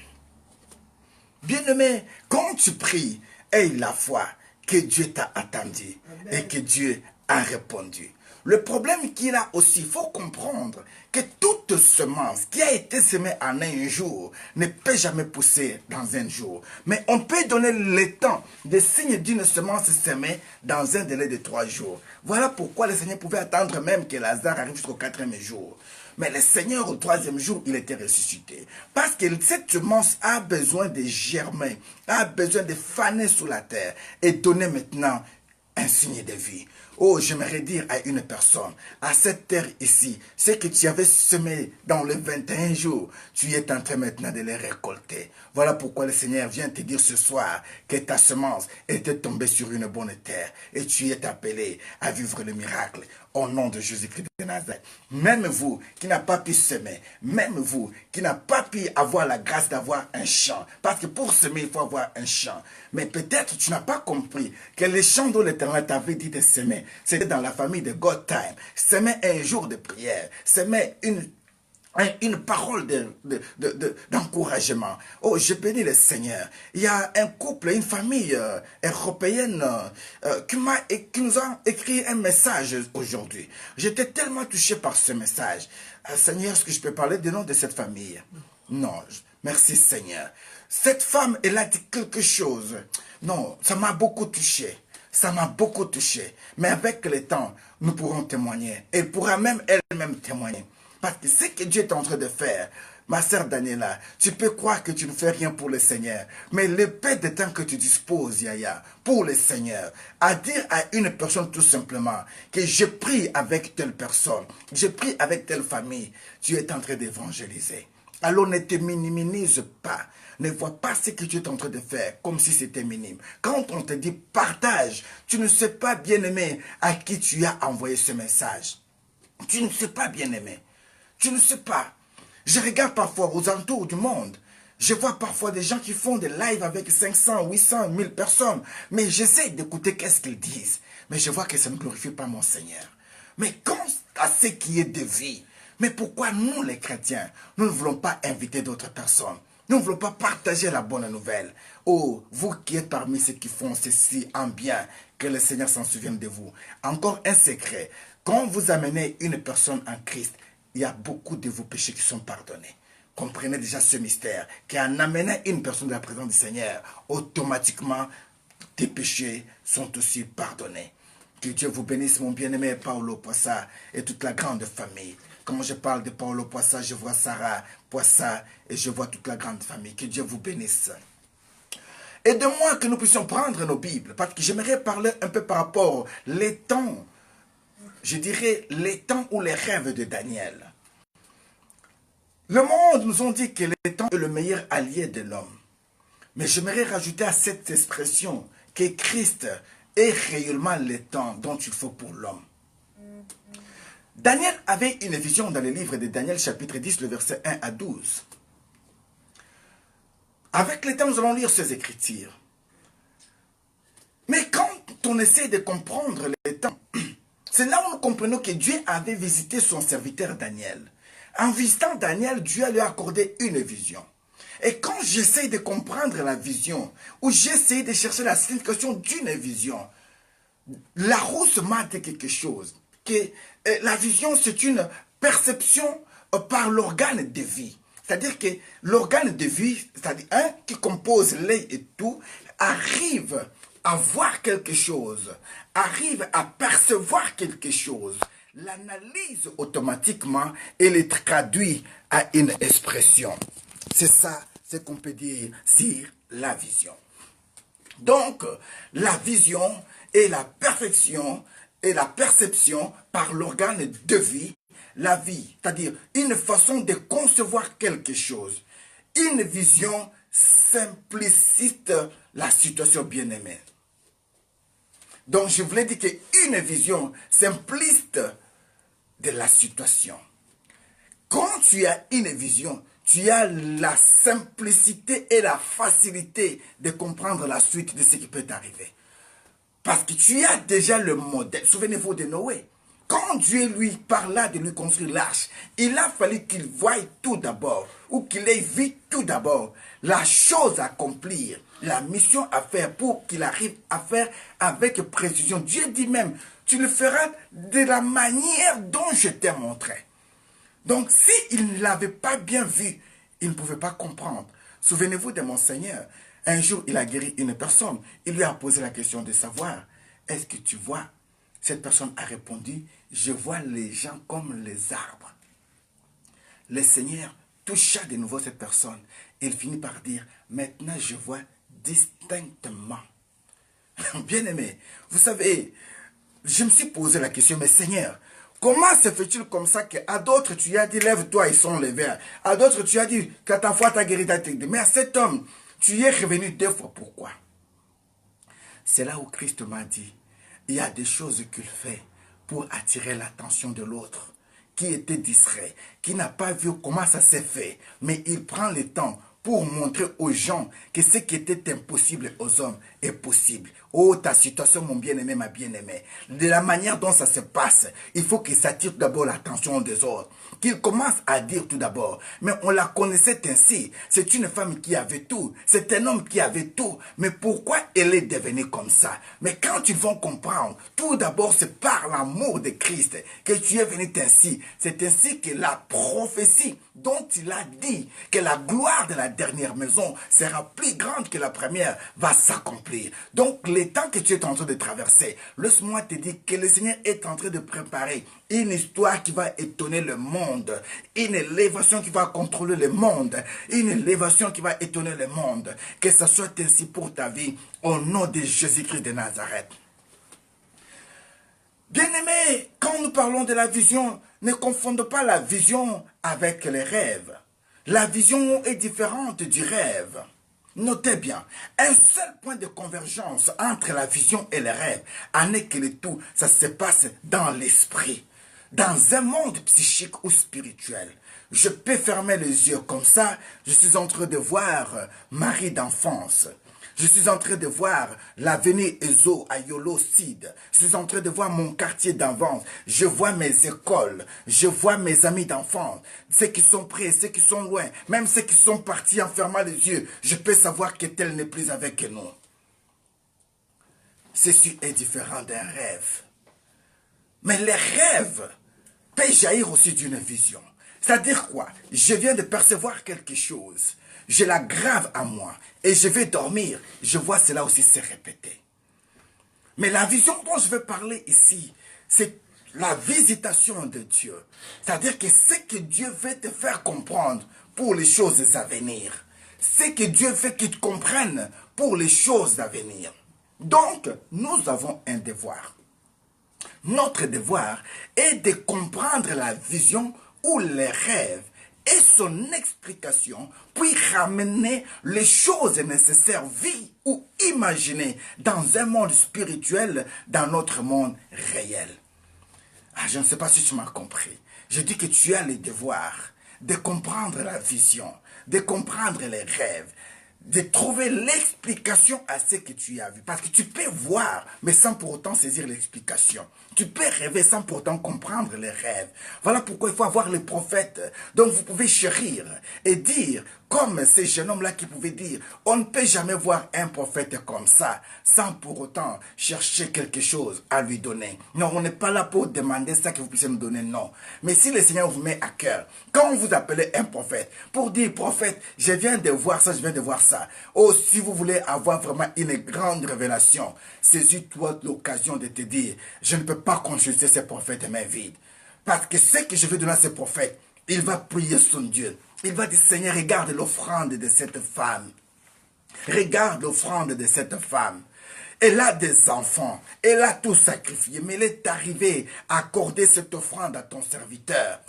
Bien-aimé, quand tu pries, aie la foi que Dieu t'a attendu et que Dieu a répondu. Le problème qu'il a aussi, il faut comprendre que toute semence qui a été semée en un jour ne peut jamais pousser dans un jour. Mais on peut donner le temps des signes d'une semence semée dans un délai de 3 jours. Voilà pourquoi le Seigneur pouvait attendre même que Lazare arrive jusqu'au 4e jour. Mais le Seigneur, au 3e jour, il était ressuscité. Parce que cette semence a besoin de germer, a besoin de faner sous la terre et donner maintenant un signe de vie. Oh, j'aimerais dire à une personne, à cette terre ici, ce que tu avais semé dans les 21 jours, tu es en train maintenant de les récolter. Voilà pourquoi le Seigneur vient te dire ce soir que ta semence était tombée sur une bonne terre et tu es appelé à vivre le miracle au nom de Jésus-Christ de Nazareth. Même vous qui n'avez pas pu semer, même vous qui n'avez pas pu avoir la grâce d'avoir un champ, parce que pour semer, il faut avoir un champ. Mais peut-être tu n'as pas compris que les champs dont l'Éternel t'avait dit de semer, c'était dans la famille de God Time. Semer un jour de prière, semer une parole d'encouragement. Oh, je bénis le Seigneur. Il y a un couple, une famille européenne qui nous a écrit un message aujourd'hui. J'étais tellement touché par ce message. Seigneur, est-ce que je peux parler du nom de cette famille? Non, merci Seigneur. Cette femme, elle a dit quelque chose. Non, ça m'a beaucoup touché. Ça m'a beaucoup touché. Mais avec le temps, nous pourrons témoigner. Elle pourra même elle-même témoigner. Parce que ce que Dieu est en train de faire, ma sœur Daniela, tu peux croire que tu ne fais rien pour le Seigneur. Mais le peu de temps que tu disposes, Yaya, pour le Seigneur, à dire à une personne tout simplement que je prie avec telle personne, je prie avec telle famille, tu es en train d'évangéliser. Alors ne te minimise pas. Ne vois pas ce que tu es en train de faire comme si c'était minime. Quand on te dit partage, tu ne sais pas, bien-aimé, à qui tu as envoyé ce message. Tu ne sais pas, bien-aimé. Tu ne sais pas. Je regarde parfois aux alentours du monde. Je vois parfois des gens qui font des lives avec 500, 800, 1000 personnes. Mais j'essaie d'écouter qu'est-ce qu'ils disent. Mais je vois que ça ne glorifie pas mon Seigneur. Mais quand à ce qui est de vie, mais pourquoi nous les chrétiens, nous ne voulons pas inviter d'autres personnes? Nous ne voulons pas partager la bonne nouvelle. Oh, vous qui êtes parmi ceux qui font ceci en bien, que le Seigneur s'en souvienne de vous. Encore un secret. Quand vous amenez une personne en Christ, il y a beaucoup de vos péchés qui sont pardonnés. Comprenez déjà ce mystère, qu'en amenant une personne de la présence du Seigneur, automatiquement, tes péchés sont aussi pardonnés. Que Dieu vous bénisse, mon bien-aimé Paolo Poissa et toute la grande famille. Quand je parle de Paolo Poissa, je vois Sarah Poissa et je vois toute la grande famille. Que Dieu vous bénisse. Aide-moi que nous puissions prendre nos Bibles, parce que j'aimerais parler un peu par rapport les temps, je dirais les temps ou les rêves de Daniel. Le monde nous a dit que le temps est le meilleur allié de l'homme. Mais j'aimerais rajouter à cette expression que Christ est réellement le temps dont il faut pour l'homme. Daniel avait une vision dans le livre de Daniel chapitre 10, le verset 1 à 12. Avec le temps, nous allons lire ces écritures. Mais quand on essaie de comprendre le temps, c'est là où nous comprenons que Dieu avait visité son serviteur Daniel. En visitant Daniel, Dieu lui a accordé une vision. Et quand j'essaie de comprendre la vision, ou j'essaie de chercher la signification d'une vision, la rousse m'a dit quelque chose. Que la vision, c'est une perception par l'organe de vie. C'est-à-dire que l'organe de vie, c'est-à-dire qui compose l'œil et tout, arrive à voir quelque chose, arrive à percevoir quelque chose, l'analyse automatiquement et le traduit à une expression. C'est ça ce qu'on peut dire sur la vision. Donc, la vision est la perfection et la perception par l'organe de vie, la vie, c'est-à-dire une façon de concevoir quelque chose. Une vision simplicite la situation bien-aimée. Donc, je voulais dire qu'une vision simpliste de la situation. Quand tu as une vision, tu as la simplicité et la facilité de comprendre la suite de ce qui peut t'arriver. Parce que tu as déjà le modèle. Souvenez-vous de Noé. Quand Dieu lui parla de lui construire l'arche, il a fallu qu'il voie tout d'abord, ou qu'il ait vu tout d'abord, la chose à accomplir, la mission à faire pour qu'il arrive à faire avec précision. Dieu dit même, tu le feras de la manière dont je t'ai montré. Donc, s'il ne l'avait pas bien vu, il ne pouvait pas comprendre. Souvenez-vous de mon Seigneur. Un jour, il a guéri une personne. Il lui a posé la question de savoir, est-ce que tu vois? Cette personne a répondu, je vois les gens comme les arbres. Le Seigneur toucha de nouveau cette personne. Il finit par dire, maintenant je vois distinctement. Bien-aimé, vous savez, je me suis posé la question, mais Seigneur, comment se fait-il comme ça qu'à d'autres tu as dit, lève-toi, ils sont levés. À d'autres tu as dit, que ta foi t'a guéri, mais à cet homme, tu y es revenu 2 fois. Pourquoi? C'est là où Christ m'a dit, il y a des choses qu'il fait pour attirer l'attention de l'autre, qui était distrait, qui n'a pas vu comment ça s'est fait, mais il prend le temps pour montrer aux gens que ce qui était impossible aux hommes est possible. Oh, ta situation, mon bien-aimé, ma bien-aimée, de la manière dont ça se passe, il faut qu'il s'attire d'abord l'attention des autres. Qu'il commence à dire tout d'abord, mais on la connaissait ainsi. C'est une femme qui avait tout, c'est un homme qui avait tout, mais pourquoi elle est devenue comme ça? Mais quand ils vont comprendre, tout d'abord c'est par l'amour de Christ que tu es venu ainsi. C'est ainsi que la prophétie dont il a dit que la gloire de la dernière maison sera plus grande que la première va s'accomplir. Donc les temps que tu es en train de traverser, laisse-moi te dire que le Seigneur est en train de préparer une histoire qui va étonner le monde, une élévation qui va contrôler le monde, une élévation qui va étonner le monde. Que ce soit ainsi pour ta vie, au nom de Jésus-Christ de Nazareth. Bien-aimés, quand nous parlons de la vision, ne confondez pas la vision avec les rêves. La vision est différente du rêve. Notez bien, un seul point de convergence entre la vision et le rêve en est que le tout, ça se passe dans l'esprit, dans un monde psychique ou spirituel. Je peux fermer les yeux comme ça, je suis en train de voir Marie d'enfance. Je suis en train de voir l'avenue Ezo à Yolo Cid. Je suis en train de voir mon quartier d'avance. Je vois mes écoles. Je vois mes amis d'enfance. Ceux qui sont près, ceux qui sont loin. Même ceux qui sont partis en fermant les yeux. Je peux savoir que tel n'est plus avec nous. Ceci est différent d'un rêve. Mais les rêves peuvent jaillir aussi d'une vision. C'est-à-dire quoi? Je viens de percevoir quelque chose. Je la grave à moi et je vais dormir. Je vois cela aussi se répéter. Mais la vision dont je veux parler ici, c'est la visitation de Dieu. C'est-à-dire que ce que Dieu veut te faire comprendre pour les choses à venir. Ce que Dieu veut que tu comprennes pour les choses à venir. Donc, nous avons un devoir. Notre devoir est de comprendre la vision ou les rêves et son explication, puis ramener les choses nécessaires, vie ou imaginées dans un monde spirituel, dans notre monde réel. Ah, je ne sais pas si tu m'as compris. Je dis que tu as le devoir de comprendre la vision, de comprendre les rêves, de trouver l'explication à ce que tu as vu. Parce que tu peux voir, mais sans pour autant saisir l'explication. Tu peux rêver sans pour autant comprendre les rêves. Voilà pourquoi il faut avoir les prophètes. Donc vous pouvez chérir et dire, comme ces jeunes hommes-là qui pouvaient dire, on ne peut jamais voir un prophète comme ça, sans pour autant chercher quelque chose à lui donner. Non, on n'est pas là pour demander ça que vous puissiez nous donner, non. Mais si le Seigneur vous met à cœur, quand vous appelez un prophète, pour dire, prophète, je viens de voir ça, je viens de voir ça. Oh, si vous voulez avoir vraiment une grande révélation, saisis-toi l'occasion de te dire, je ne peux pas consulter ces prophètes main vide. Parce que ce que je vais donner à ces prophètes, il va prier son Dieu. Il va dire, Seigneur, regarde l'offrande de cette femme. Regarde l'offrande de cette femme. Elle a des enfants. Elle a tout sacrifié. Mais elle est arrivée à accorder cette offrande à ton serviteur.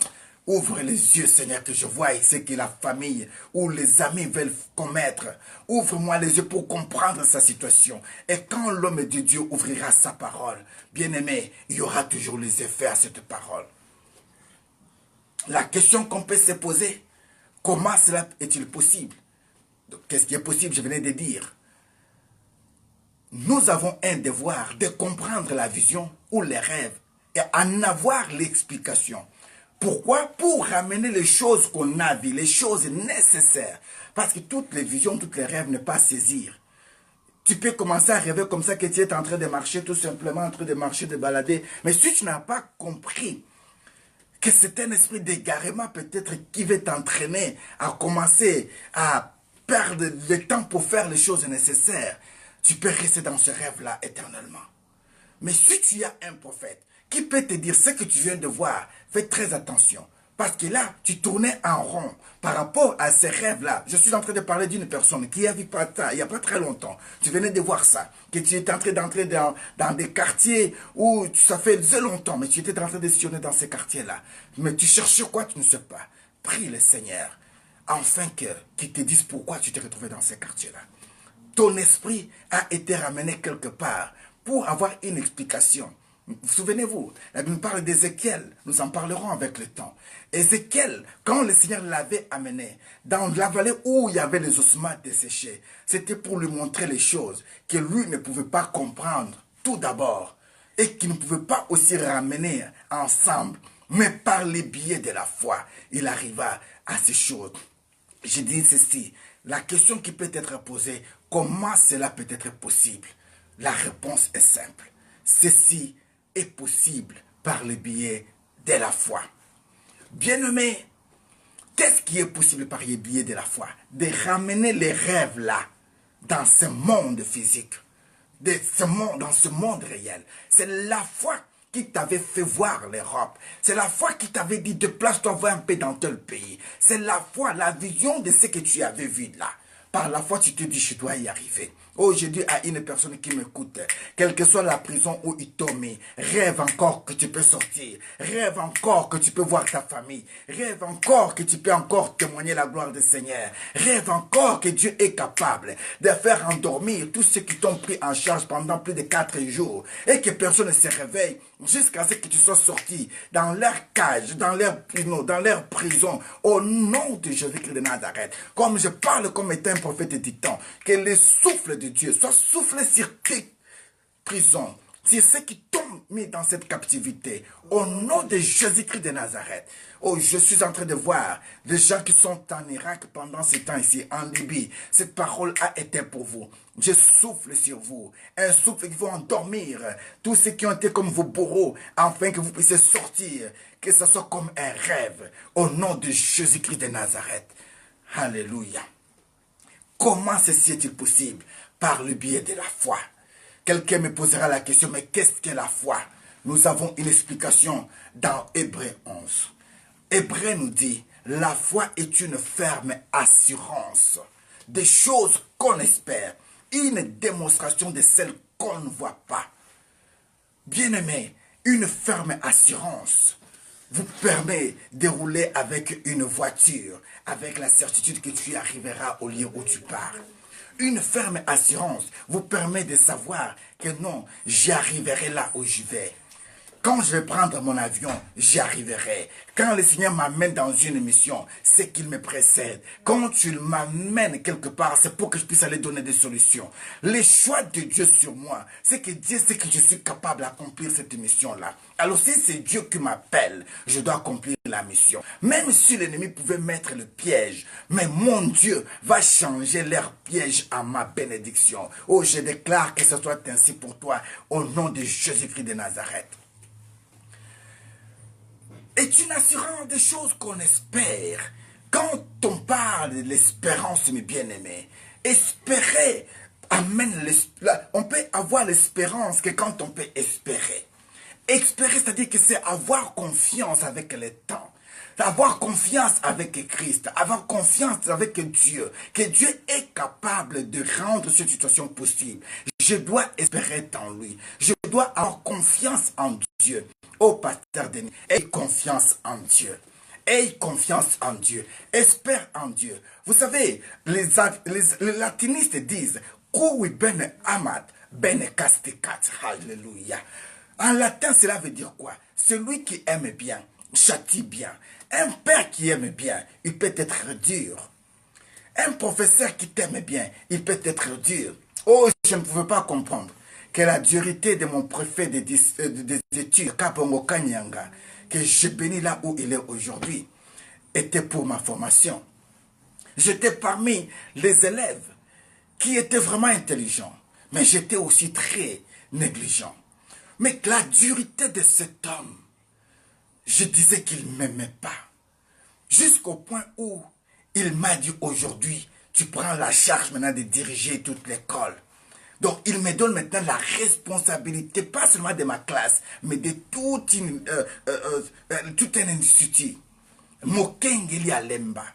Ouvre les yeux, Seigneur, que je vois ce que la famille ou les amis veulent commettre. Ouvre-moi les yeux pour comprendre sa situation. Et quand l'homme de Dieu ouvrira sa parole, bien-aimé, il y aura toujours les effets à cette parole. La question qu'on peut se poser, Comment cela est-il possible? Qu'est-ce qui est possible? Je venais de dire. Nous avons un devoir de comprendre la vision ou les rêves et en avoir l'explication. Pourquoi? Pour ramener les choses qu'on a vues, les choses nécessaires. Parce que toutes les visions, tous les rêves ne pas saisir. Tu peux commencer à rêver comme ça que tu es en train de marcher, tout simplement en train de marcher, de balader. Mais si tu n'as pas compris que c'est un esprit d'égarement peut-être qui veut t'entraîner à commencer à perdre le temps pour faire les choses nécessaires, tu peux rester dans ce rêve-là éternellement. Mais si tu as un prophète qui peut te dire ce que tu viens de voir, fais très attention. Parce que là, tu tournais en rond par rapport à ces rêves-là. Je suis en train de parler d'une personne qui a vu pas ça, il n'y a pas très longtemps. Tu venais de voir ça. Que tu étais en train d'entrer dans des quartiers où ça fait longtemps, mais tu étais en train de sillonner dans ces quartiers-là. Mais tu cherches quoi, tu ne sais pas. Prie le Seigneur, afin qu'il te dise pourquoi tu t'es retrouvé dans ces quartiers-là. Ton esprit a été ramené quelque part pour avoir une explication. Souvenez-vous, la Bible parle d'Ézéchiel, nous en parlerons avec le temps. Ézéchiel, quand le Seigneur l'avait amené dans la vallée où il y avait les ossements desséchés, c'était pour lui montrer les choses que lui ne pouvait pas comprendre tout d'abord et qu'il ne pouvait pas aussi ramener ensemble. Mais par les biais de la foi, il arriva à ces choses. Je dis ceci, la question qui peut être posée, comment cela peut être possible? La réponse est simple. Ceci est possible par le biais de la foi. Bien-aimé, qu'est-ce qui est possible par le biais de la foi? De ramener les rêves là, dans ce monde physique, dans ce monde réel. C'est la foi qui t'avait fait voir l'Europe. C'est la foi qui t'avait dit déplace-toi voir un peu dans tel pays. C'est la foi, la vision de ce que tu avais vu là. Par la foi, tu te dis, je dois y arriver. Oh, je dis à une personne qui m'écoute, quelle que soit la prison où il t'a mis, rêve encore que tu peux sortir. Rêve encore que tu peux voir ta famille. Rêve encore que tu peux encore témoigner la gloire du Seigneur. Rêve encore que Dieu est capable de faire endormir tous ceux qui t'ont pris en charge pendant plus de 4 jours. Et que personne ne se réveille jusqu'à ce que tu sois sorti dans leur cage, dans leur prison, au nom de Jésus-Christ de Nazareth. Comme je parle comme étant un prophète dit-on, que le souffle de Dieu soit soufflé sur tes prisons, sur ceux qui t'ont mis dans cette captivité, au nom de Jésus-Christ de Nazareth. Oh, je suis en train de voir des gens qui sont en Irak pendant ce temps ici, en Libye. Cette parole a été pour vous. Je souffle sur vous. Un souffle qui va endormir tous ceux qui ont été comme vos bourreaux, afin que vous puissiez sortir, que ce soit comme un rêve, au nom de Jésus-Christ de Nazareth. Alléluia. Comment ceci est-il possible? Par le biais de la foi. Quelqu'un me posera la question, mais qu'est-ce que la foi? Nous avons une explication dans Hébreux 11. Hébreux nous dit, la foi est une ferme assurance des choses qu'on espère, une démonstration de celles qu'on ne voit pas. Bien-aimé, une ferme assurance vous permet de rouler avec une voiture, avec la certitude que tu arriveras au lieu où tu pars. Une ferme assurance vous permet de savoir que non, j'y arriverai là où j'y vais. Quand je vais prendre mon avion, j'y arriverai. Quand le Seigneur m'amène dans une mission, c'est qu'il me précède. Quand tu m'amènes quelque part, c'est pour que je puisse aller donner des solutions. Les choix de Dieu sur moi, c'est que Dieu sait que je suis capable d'accomplir cette mission-là. Alors si c'est Dieu qui m'appelle, je dois accomplir la mission. Même si l'ennemi pouvait mettre le piège, mais mon Dieu va changer leur piège en ma bénédiction. Oh, je déclare que ce soit ainsi pour toi, au nom de Jésus-Christ de Nazareth. Est une assurance des choses qu'on espère. Quand on parle de l'espérance, mes bien-aimés, espérer amène on peut avoir l'espérance que quand on peut espérer. Espérer, c'est-à-dire que c'est avoir confiance avec le temps. Avoir confiance avec Christ, avoir confiance avec Dieu, que Dieu est capable de rendre cette situation possible. Je dois espérer en lui. Je dois avoir confiance en Dieu. Oh, pasteur Denis, aie confiance en Dieu. Aie confiance en Dieu. Espère en Dieu. Vous savez, les latinistes disent Kui ben amat, ben casticat. Alléluia. En latin, cela veut dire quoi? Celui qui aime bien châtie bien. Un père qui aime bien, il peut être dur. Un professeur qui t'aime bien, il peut être dur. Oh, je ne pouvais pas comprendre que la dureté de mon préfet des études, Kabongo Kanyanga, que je bénis là où il est aujourd'hui, était pour ma formation. J'étais parmi les élèves qui étaient vraiment intelligents, mais j'étais aussi très négligent. Mais la dureté de cet homme, je disais qu'il ne m'aimait pas. Jusqu'au point où il m'a dit aujourd'hui, tu prends la charge maintenant de diriger toute l'école. Donc il me donne maintenant la responsabilité, pas seulement de ma classe, mais de tout un institut. Mokengeli Alemba.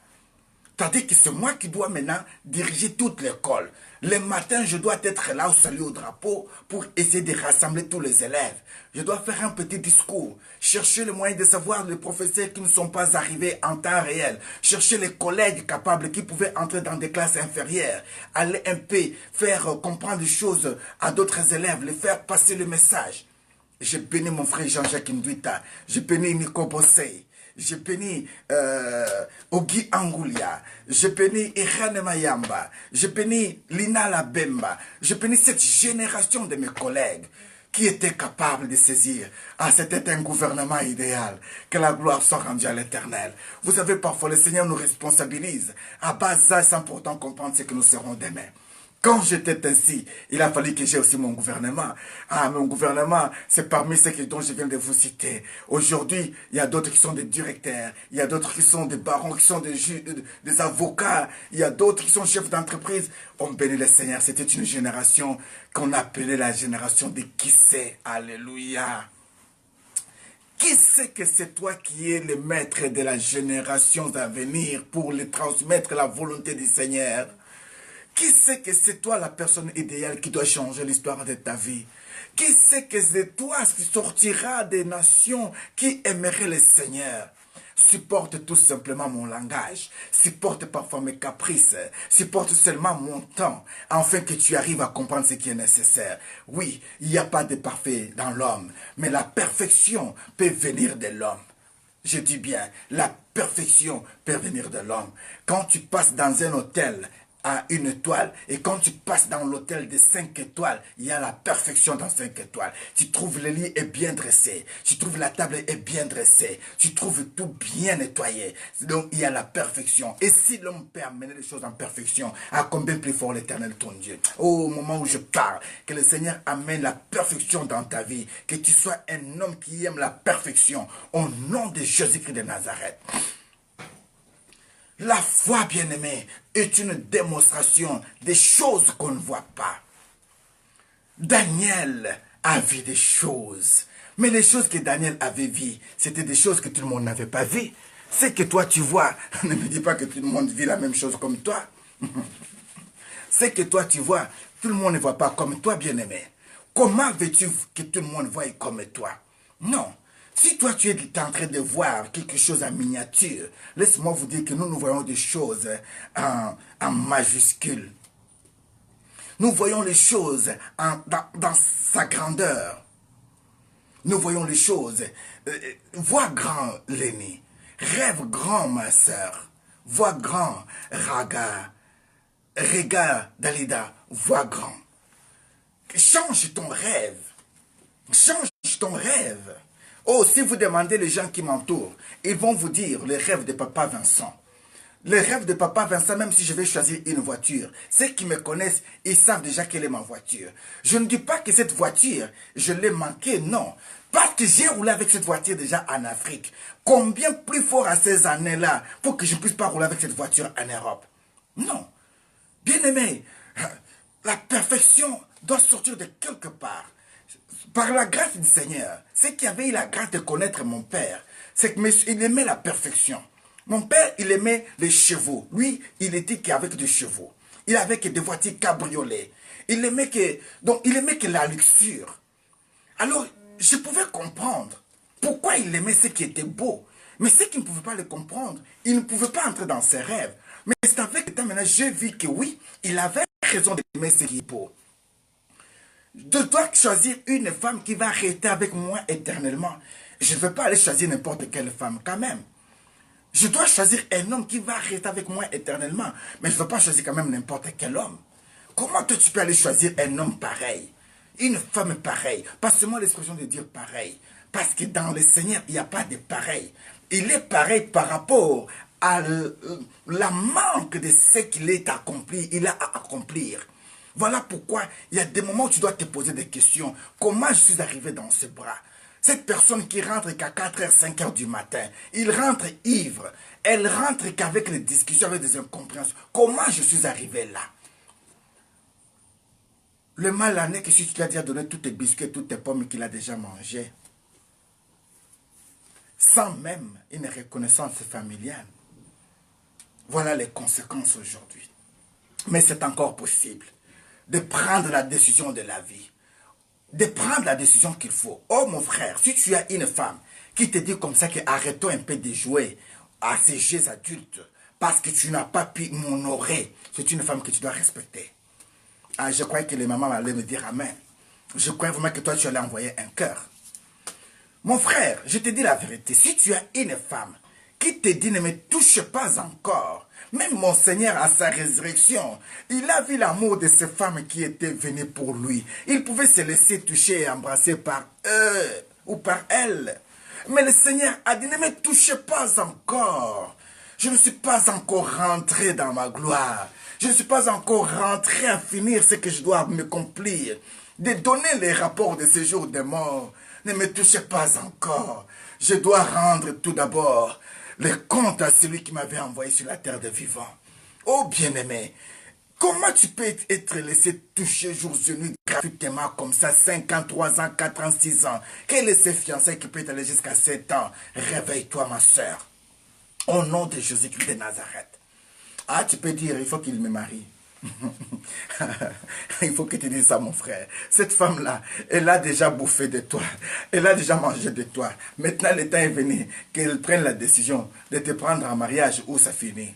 C'est-à-dire que c'est moi qui dois maintenant diriger toute l'école. Le matin, je dois être là au salut au drapeau pour essayer de rassembler tous les élèves. Je dois faire un petit discours, chercher le moyen de savoir les professeurs qui ne sont pas arrivés en temps réel, chercher les collègues capables qui pouvaient entrer dans des classes inférieures, aller un peu faire comprendre des choses à d'autres élèves, les faire passer le message. Je bénis mon frère Jean-Jacques Ndouita, je bénis Nico Bossé. Je bénis Ogi Angoulia, je bénis Irane Mayamba, je bénis Lina Labemba, je bénis cette génération de mes collègues qui étaient capables de saisir. Ah, c'était un gouvernement idéal, que la gloire soit rendue à l'éternel. Vous savez, parfois le Seigneur nous responsabilise à bas âge sans pourtant comprendre ce que nous serons demain. Quand j'étais ainsi, il a fallu que j'ai aussi mon gouvernement. Ah, mon gouvernement, c'est parmi ceux dont je viens de vous citer. Aujourd'hui, il y a d'autres qui sont des directeurs, il y a d'autres qui sont des barons, qui sont des avocats, il y a d'autres qui sont chefs d'entreprise. On bénit le Seigneur. C'était une génération qu'on appelait la génération de qui sait. Alléluia. Qui sait que c'est toi qui es le maître de la génération à venir pour les transmettre la volonté du Seigneur? Qui sait que c'est toi la personne idéale qui doit changer l'histoire de ta vie? Qui sait que c'est toi qui sortira des nations qui aimeraient le Seigneur? Supporte tout simplement mon langage, supporte parfois mes caprices, supporte seulement mon temps, afin que tu arrives à comprendre ce qui est nécessaire. Oui, il n'y a pas de parfait dans l'homme, mais la perfection peut venir de l'homme. Je dis bien, la perfection peut venir de l'homme. Quand tu passes dans un hôtel à 1 étoile, et quand tu passes dans l'hôtel de 5 étoiles, il y a la perfection dans 5 étoiles. Tu trouves le lit est bien dressé, tu trouves la table est bien dressée, tu trouves tout bien nettoyé. Donc il y a la perfection. Et si l'homme peut amener les choses en perfection, à combien plus fort l'Éternel ton Dieu? Au moment où je parle, que le Seigneur amène la perfection dans ta vie, que tu sois un homme qui aime la perfection, au nom de Jésus-Christ de Nazareth. La foi, bien-aimée, est une démonstration des choses qu'on ne voit pas. Daniel a vu des choses. Mais les choses que Daniel avait vues, c'était des choses que tout le monde n'avait pas vues. Ce que toi tu vois, ne me dis pas que tout le monde vit la même chose comme toi. Ce que toi tu vois, tout le monde ne voit pas comme toi, bien-aimé. Comment veux-tu que tout le monde voie comme toi? Non. Si toi tu es en train de voir quelque chose en miniature, laisse-moi vous dire que nous voyons des choses en majuscule. Nous voyons les choses dans sa grandeur. Nous voyons les choses. Vois grand, l'aîné. Rêve grand, ma sœur. Vois grand, Raga. Rega, Dalida. Vois grand. Change ton rêve. Change ton rêve. Oh, si vous demandez les gens qui m'entourent, ils vont vous dire les rêves de Papa Vincent. Les rêves de Papa Vincent, même si je vais choisir une voiture, ceux qui me connaissent, ils savent déjà quelle est ma voiture. Je ne dis pas que cette voiture, je l'ai manquée, non. Parce que j'ai roulé avec cette voiture déjà en Afrique. Combien plus fort à ces années-là pour que je ne puisse pas rouler avec cette voiture en Europe? Non. Bien-aimé, la perfection doit sortir de quelque part. Par la grâce du Seigneur, c'est qu'il avait eu la grâce de connaître mon père. C'est qu'il aimait la perfection. Mon père, il aimait les chevaux. Lui, il était qu'avec des chevaux. Il avait que des voitures cabriolets. Il aimait que la luxure. Alors, je pouvais comprendre pourquoi il aimait ce qui était beau. Mais ceux qui ne pouvaient pas le comprendre, il ne pouvait pas entrer dans ses rêves. Mais c'est avec le temps maintenant, j'ai vu que oui, il avait raison d'aimer ce qui est beau. Je dois choisir une femme qui va rester avec moi éternellement. Je ne veux pas aller choisir n'importe quelle femme quand même. Je dois choisir un homme qui va rester avec moi éternellement. Mais je ne veux pas choisir quand même n'importe quel homme. Comment toi tu peux aller choisir un homme pareil? Une femme pareille? Pas seulement l'expression de dire pareil. Parce que dans le Seigneur, il n'y a pas de pareil. Il est pareil par rapport à la manque de ce qu'il est accompli. Il a à accomplir. Voilà pourquoi il y a des moments où tu dois te poser des questions. Comment je suis arrivé dans ce bras? Cette personne qui rentre qu'à 4h, 5h du matin, il rentre ivre. Elle rentre qu'avec les discussions, avec des incompréhensions. Comment je suis arrivé là? Le mal en est que si tu lui as déjà donné tous tes biscuits, toutes tes pommes qu'il a déjà mangées, sans même une reconnaissance familiale, voilà les conséquences aujourd'hui. Mais c'est encore possible de prendre la décision de la vie. De prendre la décision qu'il faut. Oh mon frère, si tu as une femme qui te dit comme ça que arrêtons un peu de jouer à ces jeux adultes parce que tu n'as pas pu m'honorer, c'est une femme que tu dois respecter. Ah, je croyais que les mamans allaient me dire amen. Je croyais vraiment que toi tu allais envoyer un cœur. Mon frère, je te dis la vérité, si tu as une femme qui te dit ne me touche pas encore, même mon Seigneur à sa résurrection, il a vu l'amour de ces femmes qui étaient venues pour lui. Il pouvait se laisser toucher et embrasser par eux ou par elles. Mais le Seigneur a dit ne me touche pas encore. Je ne suis pas encore rentré dans ma gloire. Je ne suis pas encore rentré à finir ce que je dois m'accomplir. De donner les rapports de ce jour de mort. Ne me touchez pas encore. Je dois rendre tout d'abord le compte à celui qui m'avait envoyé sur la terre des vivants. Oh bien-aimé, comment tu peux être laissé toucher jour et nuit gratuitement comme ça, 53 ans, 4 ans, 6 ans? Quel est ce fiancé qui peut aller jusqu'à 7 ans? Réveille-toi ma soeur. Au nom de Jésus-Christ de Nazareth. Ah, tu peux dire, il faut qu'il me marie. Il faut que tu dises ça, mon frère. Cette femme-là, elle a déjà bouffé de toi. Elle a déjà mangé de toi. Maintenant, le temps est venu qu'elle prenne la décision de te prendre en mariage ou ça finit.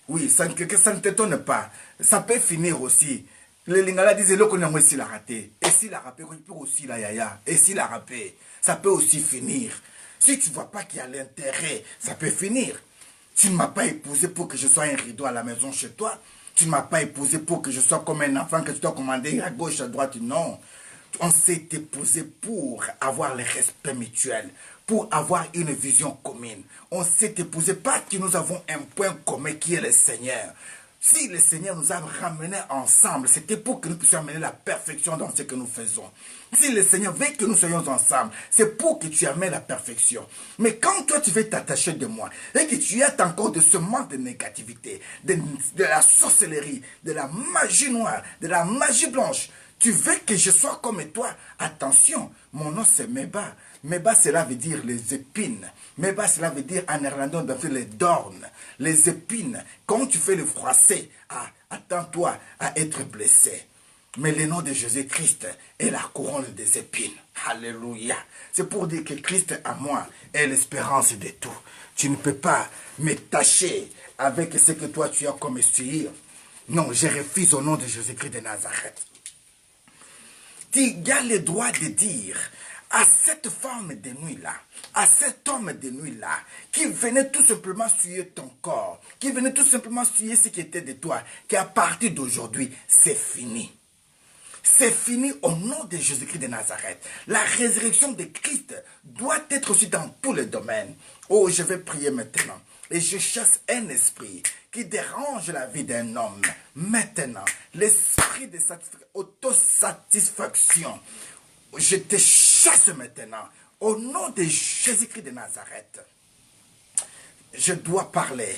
Oui, que ça ne t'étonne pas. Ça peut finir aussi. Les Lingala disent, le qu'on a aussi la raté. Et si la rapé, il peut aussi la yaya. Et si la rapé, ça peut aussi finir. Si tu ne vois pas qu'il y a l'intérêt, ça peut finir. Tu ne m'as pas épousé pour que je sois un rideau à la maison chez toi. Tu ne m'as pas épousé pour que je sois comme un enfant que tu dois commander à gauche, à droite. Non. On s'est épousé pour avoir le respect mutuel, pour avoir une vision commune. On s'est épousé parce que nous avons un point commun qui est le Seigneur. Si le Seigneur nous a ramenés ensemble, c'était pour que nous puissions amener la perfection dans ce que nous faisons. Si le Seigneur veut que nous soyons ensemble, c'est pour que tu amènes la perfection. Mais quand toi tu veux t'attacher de moi, et que tu as encore de ce manque de négativité, de la sorcellerie, de la magie noire, de la magie blanche, tu veux que je sois comme toi? Attention, mon nom c'est Meba. Meba, cela veut dire les épines. Meba, cela veut dire en néerlandais, on appelle les dornes, les épines. Quand tu fais le froissé, attends-toi à être blessé. Mais le nom de Jésus-Christ est la couronne des épines. Alléluia. C'est pour dire que Christ à moi est l'espérance de tout. Tu ne peux pas me tâcher avec ce que toi tu as comme essuyure. Non, je refuse au nom de Jésus-Christ de Nazareth. Tu as le droit de dire à cette femme de nuit-là, à cet homme de nuit-là, qui venait tout simplement suyer ton corps, qui venait tout simplement suyer ce qui était de toi, qu'à partir d'aujourd'hui, c'est fini. C'est fini au nom de Jésus-Christ de Nazareth. La résurrection de Christ doit être aussi dans tous les domaines. Oh, je vais prier maintenant. Et je chasse un esprit qui dérange la vie d'un homme. Maintenant, l'esprit de autosatisfaction, je te chasse maintenant. Au nom de Jésus-Christ de Nazareth, je dois parler.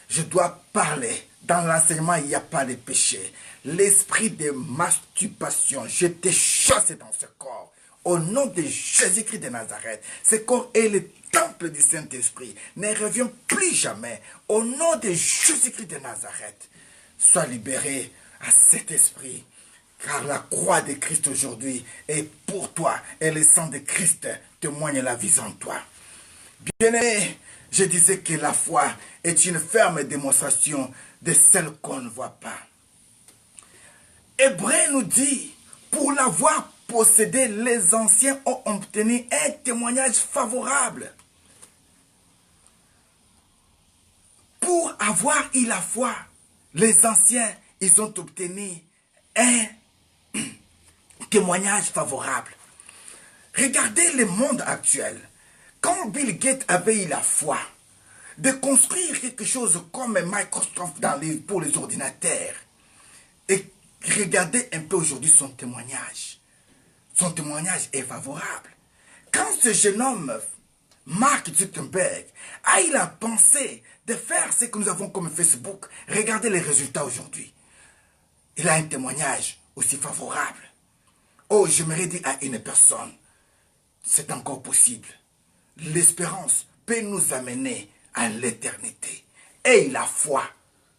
Je dois parler. Dans l'enseignement, il n'y a pas de péché. L'esprit de masturbation, je te chasse dans ce corps. Au nom de Jésus-Christ de Nazareth, ce corps est le temple du Saint-Esprit. Ne reviens plus jamais. Au nom de Jésus-Christ de Nazareth, sois libéré à cet esprit. Car la croix de Christ aujourd'hui est pour toi. Et le sang de Christ témoigne la vie en toi. Bien-aimé, je disais que la foi est une ferme démonstration de celle qu'on ne voit pas. Hébreu nous dit, pour l'avoir possédé, les anciens ont obtenu un témoignage favorable. Pour avoir eu la foi, les anciens, ils ont obtenu un témoignage favorable. Regardez le monde actuel. Quand Bill Gates avait eu la foi de construire quelque chose comme Microsoft pour les ordinateurs, et regardez un peu aujourd'hui son témoignage. Son témoignage est favorable. Quand ce jeune homme, Mark Zuckerberg, a eu la pensée de faire ce que nous avons comme Facebook, regardez les résultats aujourd'hui. Il a un témoignage aussi favorable. Oh, j'aimerais dire à une personne, c'est encore possible. L'espérance peut nous amener à l'éternité. Et la foi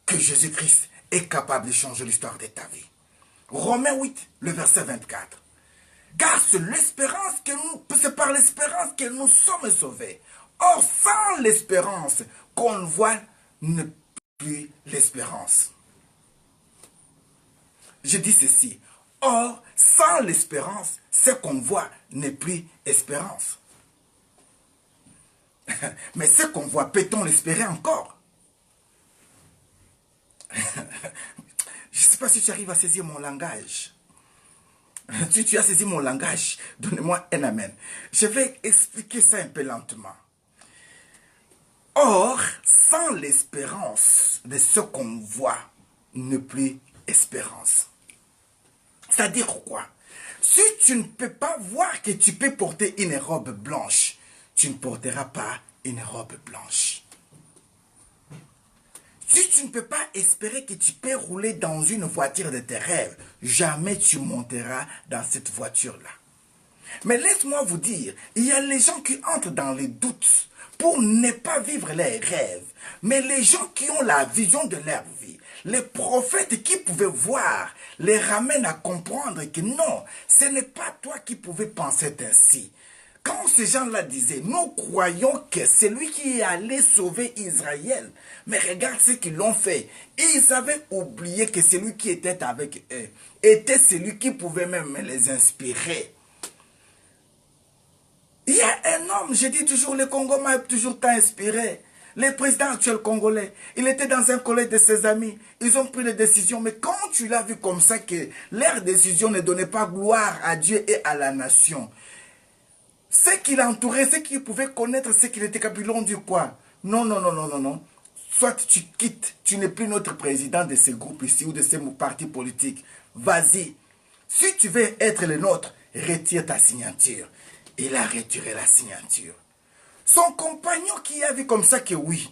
que Jésus-Christ est capable de changer l'histoire de ta vie. Romains 8, le verset 24. Car c'est l'espérance que nous, c'est par l'espérance que nous sommes sauvés. Or, sans l'espérance qu'on voit, ne plus l'espérance. Je dis ceci. Or, sans l'espérance, ce qu'on voit n'est plus espérance. Mais ce qu'on voit, peut-on l'espérer encore? Je ne sais pas si tu arrives à saisir mon langage. Si tu as saisi mon langage, donne-moi un amen. Je vais expliquer ça un peu lentement. Or, sans l'espérance de ce qu'on voit, ne plus espérance. C'est-à-dire quoi? Si tu ne peux pas voir que tu peux porter une robe blanche, tu ne porteras pas une robe blanche. Si tu ne peux pas espérer que tu peux rouler dans une voiture de tes rêves, jamais tu monteras dans cette voiture-là. Mais laisse-moi vous dire, il y a les gens qui entrent dans les doutes pour ne pas vivre leurs rêves. Mais les gens qui ont la vision de leur vie, les prophètes qui pouvaient voir, les ramènent à comprendre que non, ce n'est pas toi qui pouvais penser ainsi. Quand ces gens-là disaient, nous croyons que c'est lui qui est allé sauver Israël. Mais regarde ce qu'ils l'ont fait. Ils avaient oublié que celui qui était avec eux était celui qui pouvait même les inspirer. Il y a un homme, je dis toujours, le Congo m'a toujours tant inspiré. Le président actuel congolais, il était dans un collège de ses amis. Ils ont pris des décisions. Mais quand tu l'as vu comme ça, que leurs décisions ne donnaient pas gloire à Dieu et à la nation, ceux qui l'entouraient, ceux qui pouvaient connaître ce qu'il était capable, ils ont dit quoi? Non, non, non, non, non, non. Soit tu quittes, tu n'es plus notre président de ce groupe ici ou de ce parti politique. Vas-y. Si tu veux être le nôtre, retire ta signature. Il a retiré la signature. Son compagnon qui a vu comme ça que oui,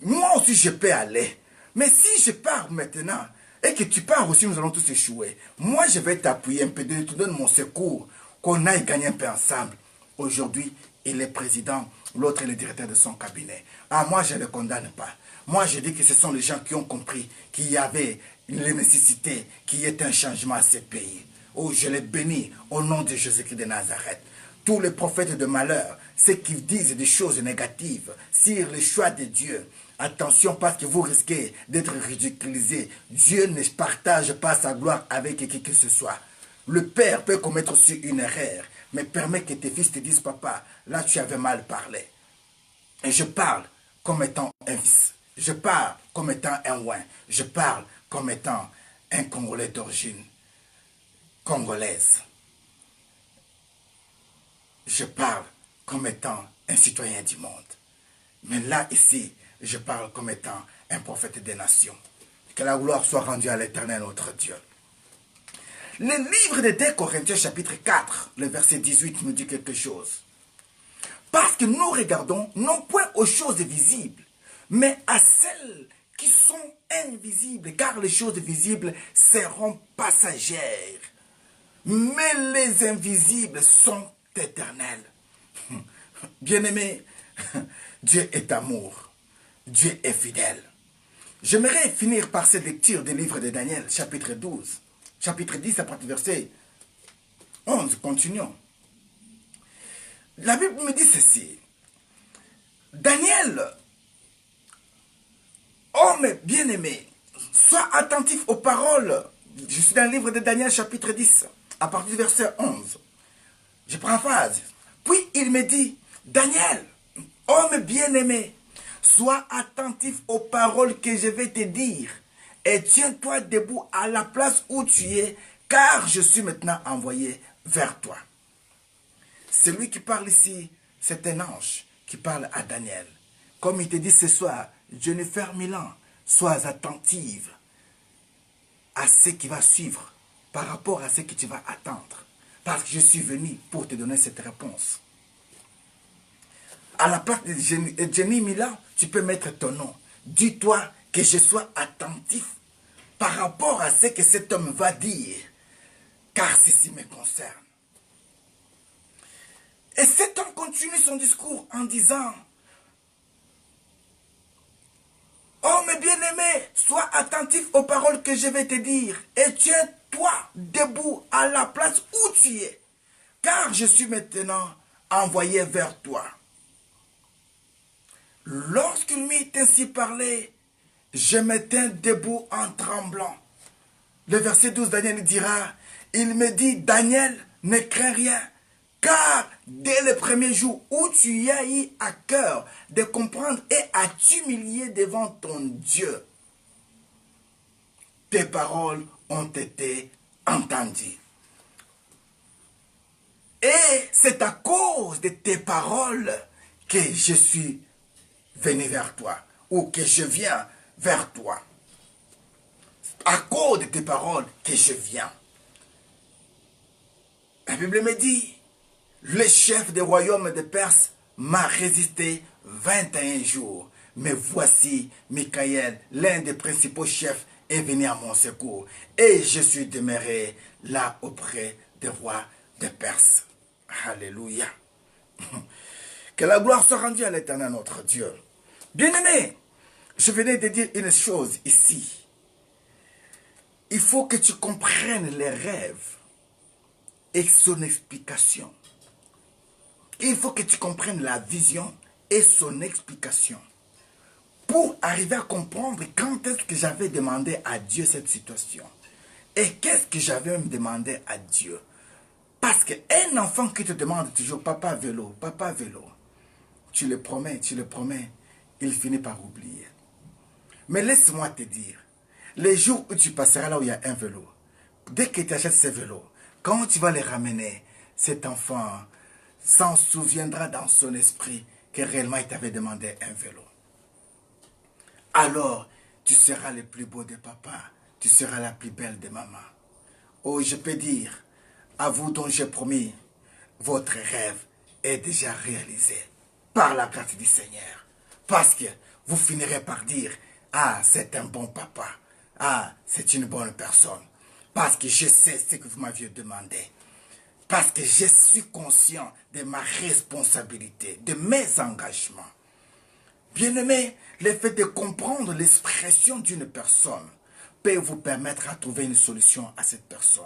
moi aussi je peux aller. Mais si je pars maintenant et que tu pars aussi, nous allons tous échouer. Moi je vais t'appuyer un peu, je te donne mon secours, qu'on aille gagner un peu ensemble. Aujourd'hui, il est président, l'autre est le directeur de son cabinet. Ah, moi, je ne le condamne pas. Moi, je dis que ce sont les gens qui ont compris qu'il y avait une nécessité, qu'il y ait un changement à ce pays. Oh, je les bénis au nom de Jésus-Christ de Nazareth. Tous les prophètes de malheur, ceux qui disent des choses négatives sur le choix de Dieu, attention parce que vous risquez d'être ridiculisés. Dieu ne partage pas sa gloire avec qui que ce soit. Le père peut commettre aussi une erreur, mais permet que tes fils te disent, papa, là tu avais mal parlé. Et je parle comme étant un fils. Je parle comme étant un ouin. Je parle comme étant un Congolais d'origine congolaise. Je parle comme étant un citoyen du monde. Mais là, ici, je parle comme étant un prophète des nations. Que la gloire soit rendue à l'Éternel, notre Dieu. Le livre de 2 Corinthiens chapitre 4, le verset 18 nous dit quelque chose. Parce que nous regardons non point aux choses visibles, mais à celles qui sont invisibles, car les choses visibles seront passagères, mais les invisibles sont éternels. Bien-aimé, Dieu est amour, Dieu est fidèle. J'aimerais finir par cette lecture du livre de Daniel, chapitre 12. Chapitre 10, à partir du verset 11, continuons. La Bible me dit ceci. Daniel, homme bien-aimé, sois attentif aux paroles. Je suis dans le livre de Daniel, chapitre 10. à partir du verset 11. Je prends phrase. Puis il me dit, Daniel, homme bien-aimé, sois attentif aux paroles que je vais te dire et tiens-toi debout à la place où tu es, car je suis maintenant envoyé vers toi. Celui qui parle ici, c'est un ange qui parle à Daniel. Comme il te dit ce soir, Jennifer Milan, sois attentive à ce qui va suivre par rapport à ce que tu vas attendre. Parce que je suis venu pour te donner cette réponse. À la place de Jenny Milan, tu peux mettre ton nom. Dis-toi que je sois attentif par rapport à ce que cet homme va dire, car ceci me concerne. Et cet homme continue son discours en disant, homme bien-aimé, sois attentif aux paroles que je vais te dire et tiens-toi debout à la place où tu es, car je suis maintenant envoyé vers toi. Lorsqu'il m'eut ainsi parlé, je me tins debout en tremblant. Le verset 12, Daniel dira, il me dit, Daniel, ne crains rien, car dès le premier jour où tu y as eu à cœur de comprendre et à t'humilier devant ton Dieu, tes paroles ont été entendues. Et c'est à cause de tes paroles que je suis venu vers toi, ou que je viens vers toi. À cause de tes paroles que je viens. La Bible me dit, le chef des royaumes de Perse m'a résisté 21 jours. Mais voici, Michael, l'un des principaux chefs, est venu à mon secours. Et je suis demeuré là auprès des rois de Perse. Alléluia. Que la gloire soit rendue à l'Éternel notre Dieu. Bien-aimé, je venais de dire une chose ici. Il faut que tu comprennes les rêves et son explication. Il faut que tu comprennes la vision et son explication. Pour arriver à comprendre quand est-ce que j'avais demandé à Dieu cette situation. Et qu'est-ce que j'avais demandé à Dieu. Parce qu'un enfant qui te demande toujours, papa vélo, tu le promets, il finit par oublier. Mais laisse-moi te dire, les jours où tu passeras là où il y a un vélo, dès que tu achètes ce vélo, quand tu vas le ramener, cet enfant s'en souviendra dans son esprit que réellement il t'avait demandé un vélo. Alors, tu seras le plus beau de papa, tu seras la plus belle de maman. Oh, je peux dire, à vous dont j'ai promis, votre rêve est déjà réalisé par la grâce du Seigneur. Parce que vous finirez par dire, ah, c'est un bon papa, ah, c'est une bonne personne. Parce que je sais ce que vous m'aviez demandé. Parce que je suis conscient de ma responsabilité, de mes engagements. Bien-aimé, le fait de comprendre l'expression d'une personne peut vous permettre à trouver une solution à cette personne.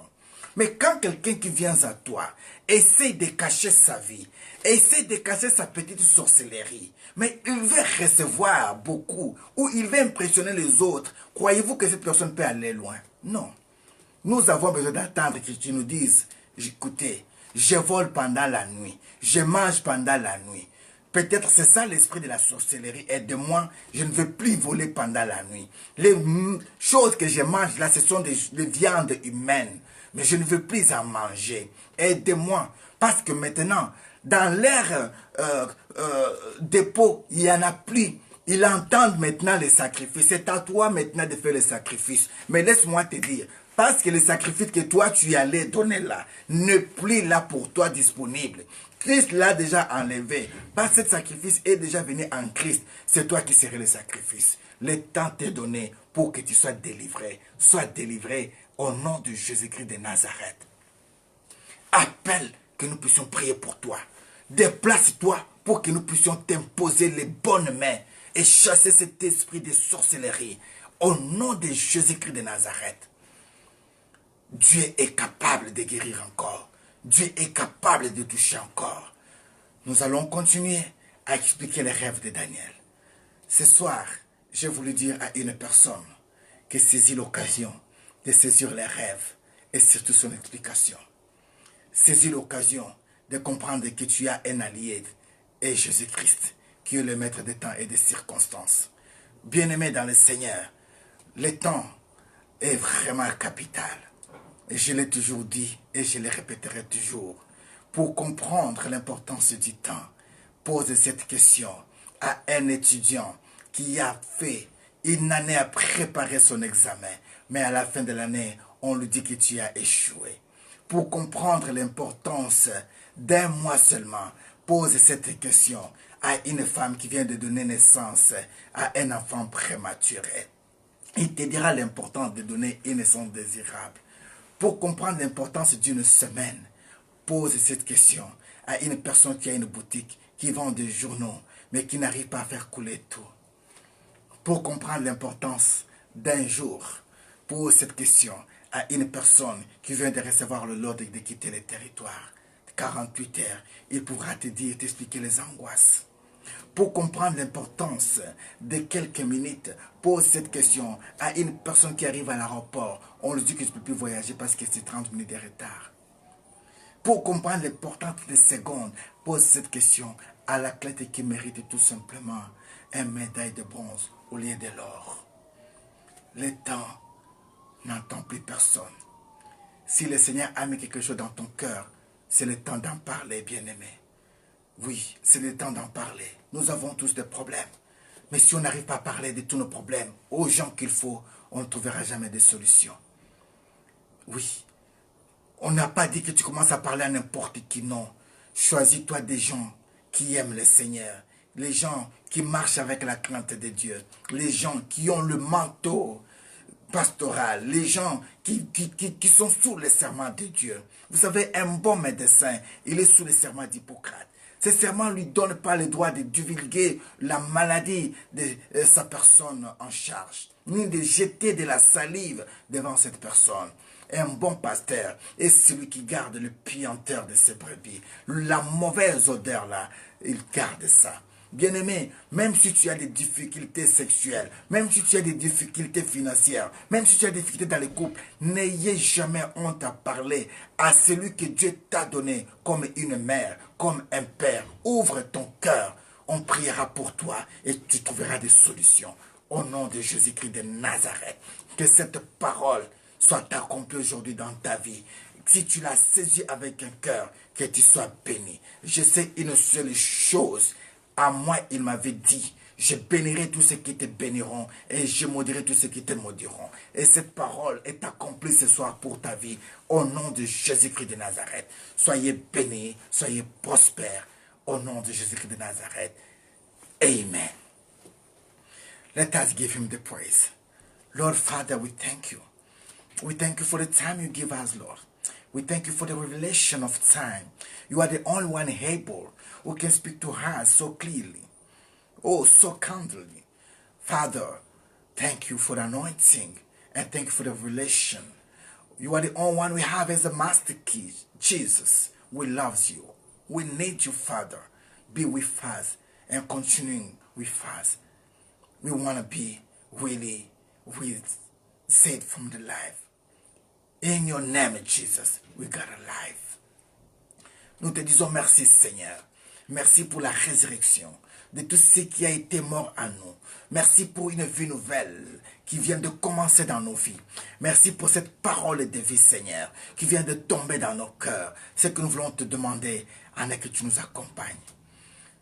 Mais quand quelqu'un qui vient à toi essaie de cacher sa vie, essaie de cacher sa petite sorcellerie, mais il veut recevoir beaucoup ou il veut impressionner les autres, croyez-vous que cette personne peut aller loin? Non. Nous avons besoin d'attendre que tu nous dises, écoutez, je vole pendant la nuit, je mange pendant la nuit. Peut-être c'est ça l'esprit de la sorcellerie. Aide-moi, je ne veux plus voler pendant la nuit. Les choses que je mange là, ce sont des viandes humaines. Mais je ne veux plus en manger. Aide-moi. Parce que maintenant, dans leur dépôt, il n'y en a plus. Ils entendent maintenant les sacrifices. C'est à toi maintenant de faire les sacrifices. Mais laisse-moi te dire, parce que le sacrifice que toi tu allais donner là, n'est plus là pour toi disponible. Christ l'a déjà enlevé. Parce que ce sacrifice est déjà venu en Christ. C'est toi qui serais le sacrifice. Le temps t'est donné pour que tu sois délivré. Sois délivré au nom de Jésus-Christ de Nazareth. Appelle que nous puissions prier pour toi. Déplace-toi pour que nous puissions t'imposer les bonnes mains et chasser cet esprit de sorcellerie. Au nom de Jésus-Christ de Nazareth. Dieu est capable de guérir encore. Dieu est capable de toucher encore. Nous allons continuer à expliquer les rêves de Daniel. Ce soir, j'ai voulu dire à une personne qui saisit l'occasion de saisir les rêves et surtout son explication. saisis l'occasion de comprendre que tu as un allié et Jésus-Christ, qui est le maître des temps et des circonstances. Bien-aimé dans le Seigneur, le temps est vraiment capital. Et je l'ai toujours dit et je le répéterai toujours. Pour comprendre l'importance du temps, pose cette question à un étudiant qui a fait une année à préparer son examen, mais à la fin de l'année, on lui dit que tu as échoué. Pour comprendre l'importance d'un mois seulement, pose cette question à une femme qui vient de donner naissance à un enfant prématuré. Il te dira l'importance de donner une naissance désirable. Pour comprendre l'importance d'une semaine, pose cette question à une personne qui a une boutique, qui vend des journaux, mais qui n'arrive pas à faire couler tout. Pour comprendre l'importance d'un jour, pose cette question à une personne qui vient de recevoir le lot de quitter le territoire. 48 heures, il pourra te dire, t'expliquer les angoisses. Pour comprendre l'importance de quelques minutes, pose cette question à une personne qui arrive à l'aéroport. On lui dit que je ne peux plus voyager parce que c'est 30 minutes de retard. Pour comprendre l'importance des secondes, pose cette question à l'athlète qui mérite tout simplement une médaille de bronze au lieu de l'or. Le temps n'entend plus personne. Si le Seigneur a mis quelque chose dans ton cœur, c'est le temps d'en parler, bien-aimé. Oui, c'est le temps d'en parler. Nous avons tous des problèmes. Mais si on n'arrive pas à parler de tous nos problèmes aux gens qu'il faut, on ne trouvera jamais de solution. Oui, on n'a pas dit que tu commences à parler à n'importe qui, non. Choisis-toi des gens qui aiment le Seigneur. Les gens qui marchent avec la crainte de Dieu. Les gens qui ont le manteau pastoral. Les gens qui sont sous le serment de Dieu. Vous savez, un bon médecin, il est sous le serment d'Hippocrate. Ce serment ne lui donne pas le droit de divulguer la maladie de sa personne en charge, ni de jeter de la salive devant cette personne. Un bon pasteur est celui qui garde le puanteur de ses brebis. La mauvaise odeur là, il garde ça. Bien-aimé, même si tu as des difficultés sexuelles, même si tu as des difficultés financières, même si tu as des difficultés dans les couples, n'ayez jamais honte à parler à celui que Dieu t'a donné comme une mère, comme un père. Ouvre ton cœur, on priera pour toi et tu trouveras des solutions. Au nom de Jésus-Christ de Nazareth, que cette parole soit accomplie aujourd'hui dans ta vie. Si tu l'as saisie avec un cœur, que tu sois béni. Je sais une seule chose. À moi, il m'avait dit, je bénirai tous ceux qui te béniront et je maudirai tous ceux qui te maudiront. Et cette parole est accomplie ce soir pour ta vie. Au nom de Jésus-Christ de Nazareth. Soyez bénis, soyez prospères. Au nom de Jésus-Christ de Nazareth. Amen. Let us give him the praise. Lord Father, we thank you. We thank you for the time you give us, Lord. We thank you for the revelation of time. You are the only one able who can speak to us so clearly. Oh, so kindly. Father, thank you for the anointing and thank you for the revelation. You are the only one we have as a master key. Jesus, we love you. We need you, Father. Be with us and continuing with us. We want to be really saved from the life. In your name, Jesus, we got a life. Nous te disons merci, Seigneur. Merci pour la résurrection de tout ce qui a été mort en nous. Merci pour une vie nouvelle qui vient de commencer dans nos vies. Merci pour cette parole de vie, Seigneur, qui vient de tomber dans nos cœurs. Ce que nous voulons te demander, en est que tu nous accompagnes.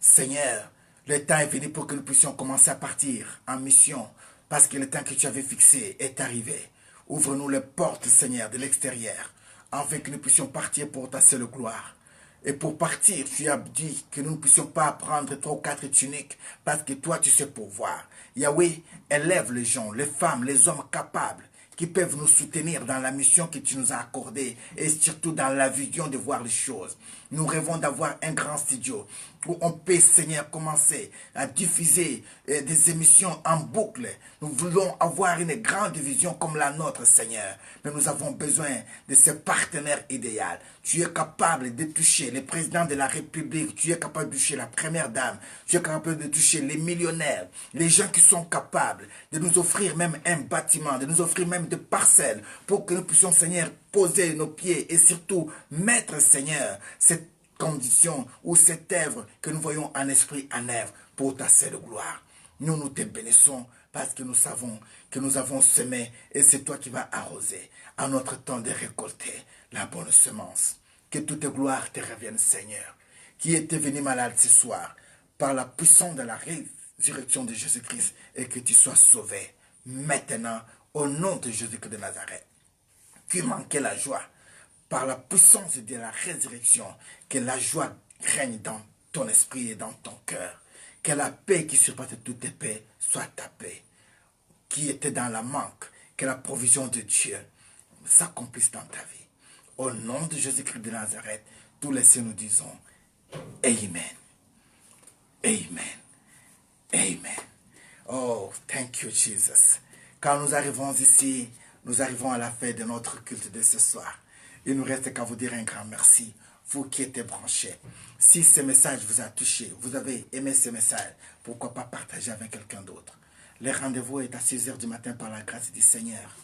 Seigneur, le temps est venu pour que nous puissions commencer à partir en mission, parce que le temps que tu avais fixé est arrivé. Ouvre-nous les portes, Seigneur, de l'extérieur, afin que nous puissions partir pour ta seule gloire. Et pour partir, tu as dit que nous ne puissions pas prendre 3 ou 4 tuniques, parce que toi, tu sais pourvoir. Yahweh, élève les gens, les femmes, les hommes capables, qui peuvent nous soutenir dans la mission que tu nous as accordée, et surtout dans la vision de voir les choses. Nous rêvons d'avoir un grand studio où on peut, Seigneur, commencer à diffuser des émissions en boucle. Nous voulons avoir une grande vision comme la nôtre, Seigneur. Mais nous avons besoin de ce partenaire idéal. Tu es capable de toucher le président de la République. Tu es capable de toucher la première dame. Tu es capable de toucher les millionnaires. Les gens qui sont capables de nous offrir même un bâtiment, de nous offrir même des parcelles pour que nous puissions, Seigneur, poser nos pieds et surtout mettre, Seigneur, cette condition ou cette œuvre que nous voyons en esprit en œuvre pour ta seule gloire. Nous te bénissons parce que nous savons que nous avons semé et c'est toi qui vas arroser à notre temps de récolter la bonne semence. Que toute gloire te revienne, Seigneur, qui était venu malade ce soir par la puissance de la résurrection de Jésus-Christ et que tu sois sauvé maintenant au nom de Jésus-Christ de Nazareth. Qui manquait la joie par la puissance de la résurrection, que la joie règne dans ton esprit et dans ton cœur. Que la paix qui surpasse toute paix soit ta paix. Qui était dans la manque, que la provision de Dieu s'accomplisse dans ta vie. Au nom de Jésus-Christ de Nazareth, tous les saints nous disons Amen. Amen. Amen. Oh, thank you, Jesus. Quand nous arrivons ici, nous arrivons à la fin de notre culte de ce soir. Il ne nous reste qu'à vous dire un grand merci, vous qui êtes branchés. Si ce message vous a touché, vous avez aimé ce message, pourquoi pas partager avec quelqu'un d'autre. Le rendez-vous est à 6 h du matin par la grâce du Seigneur.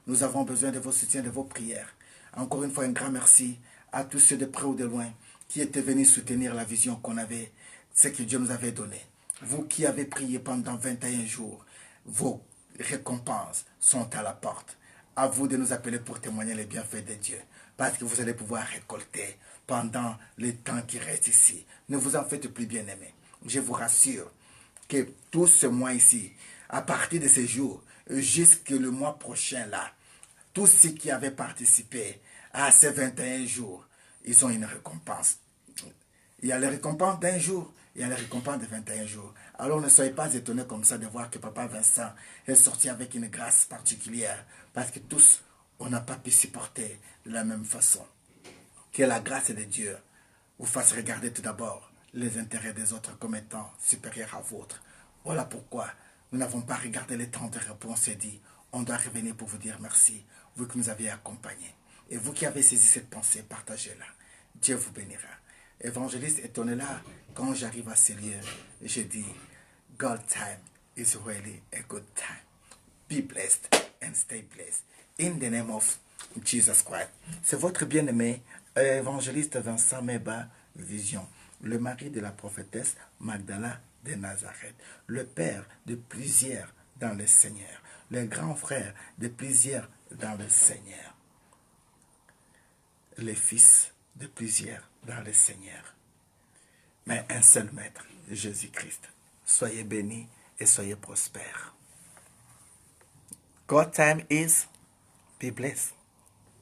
Nous avons besoin de vos soutiens, de vos prières. Encore une fois, un grand merci à tous ceux de près ou de loin qui étaient venus soutenir la vision qu'on avait, ce que Dieu nous avait donné. Vous qui avez prié pendant 21 jours, vos récompenses sont à la porte. À vous de nous appeler pour témoigner les bienfaits de Dieu. Parce que vous allez pouvoir récolter pendant le temps qui reste ici. Ne vous en faites plus, bien-aimés. Je vous rassure que tout ce mois ici, à partir de ce jour, jusqu'au mois prochain là, tous ceux qui avaient participé à ces 21 jours, ils ont une récompense. Il y a les récompenses d'un jour, il y a les récompenses de 21 jours. Alors ne soyez pas étonnés comme ça de voir que Papa Vincent est sorti avec une grâce particulière. Parce que tous, on n'a pas pu supporter de la même façon. Que la grâce de Dieu vous fasse regarder tout d'abord les intérêts des autres comme étant supérieurs à vôtres. Voilà pourquoi nous n'avons pas regardé les temps de repos. On s'est dit, on doit revenir pour vous dire merci, vous qui nous avez accompagnés. Et vous qui avez saisi cette pensée, partagez-la. Dieu vous bénira. Évangéliste, étonnez-là, quand j'arrive à ces lieux, je dis, God time is really a good time. Be blessed and stay blessed. In the name of Jesus Christ. C'est votre bien-aimé, évangéliste Vincent Meba Vision, le mari de la prophétesse Magdala de Nazareth, le père de plusieurs dans le Seigneur, le grand frère de plusieurs dans le Seigneur, le fils de plusieurs dans le Seigneur, mais un seul maître, Jésus-Christ. Soyez bénis et soyez prospères. God time is, be blessed.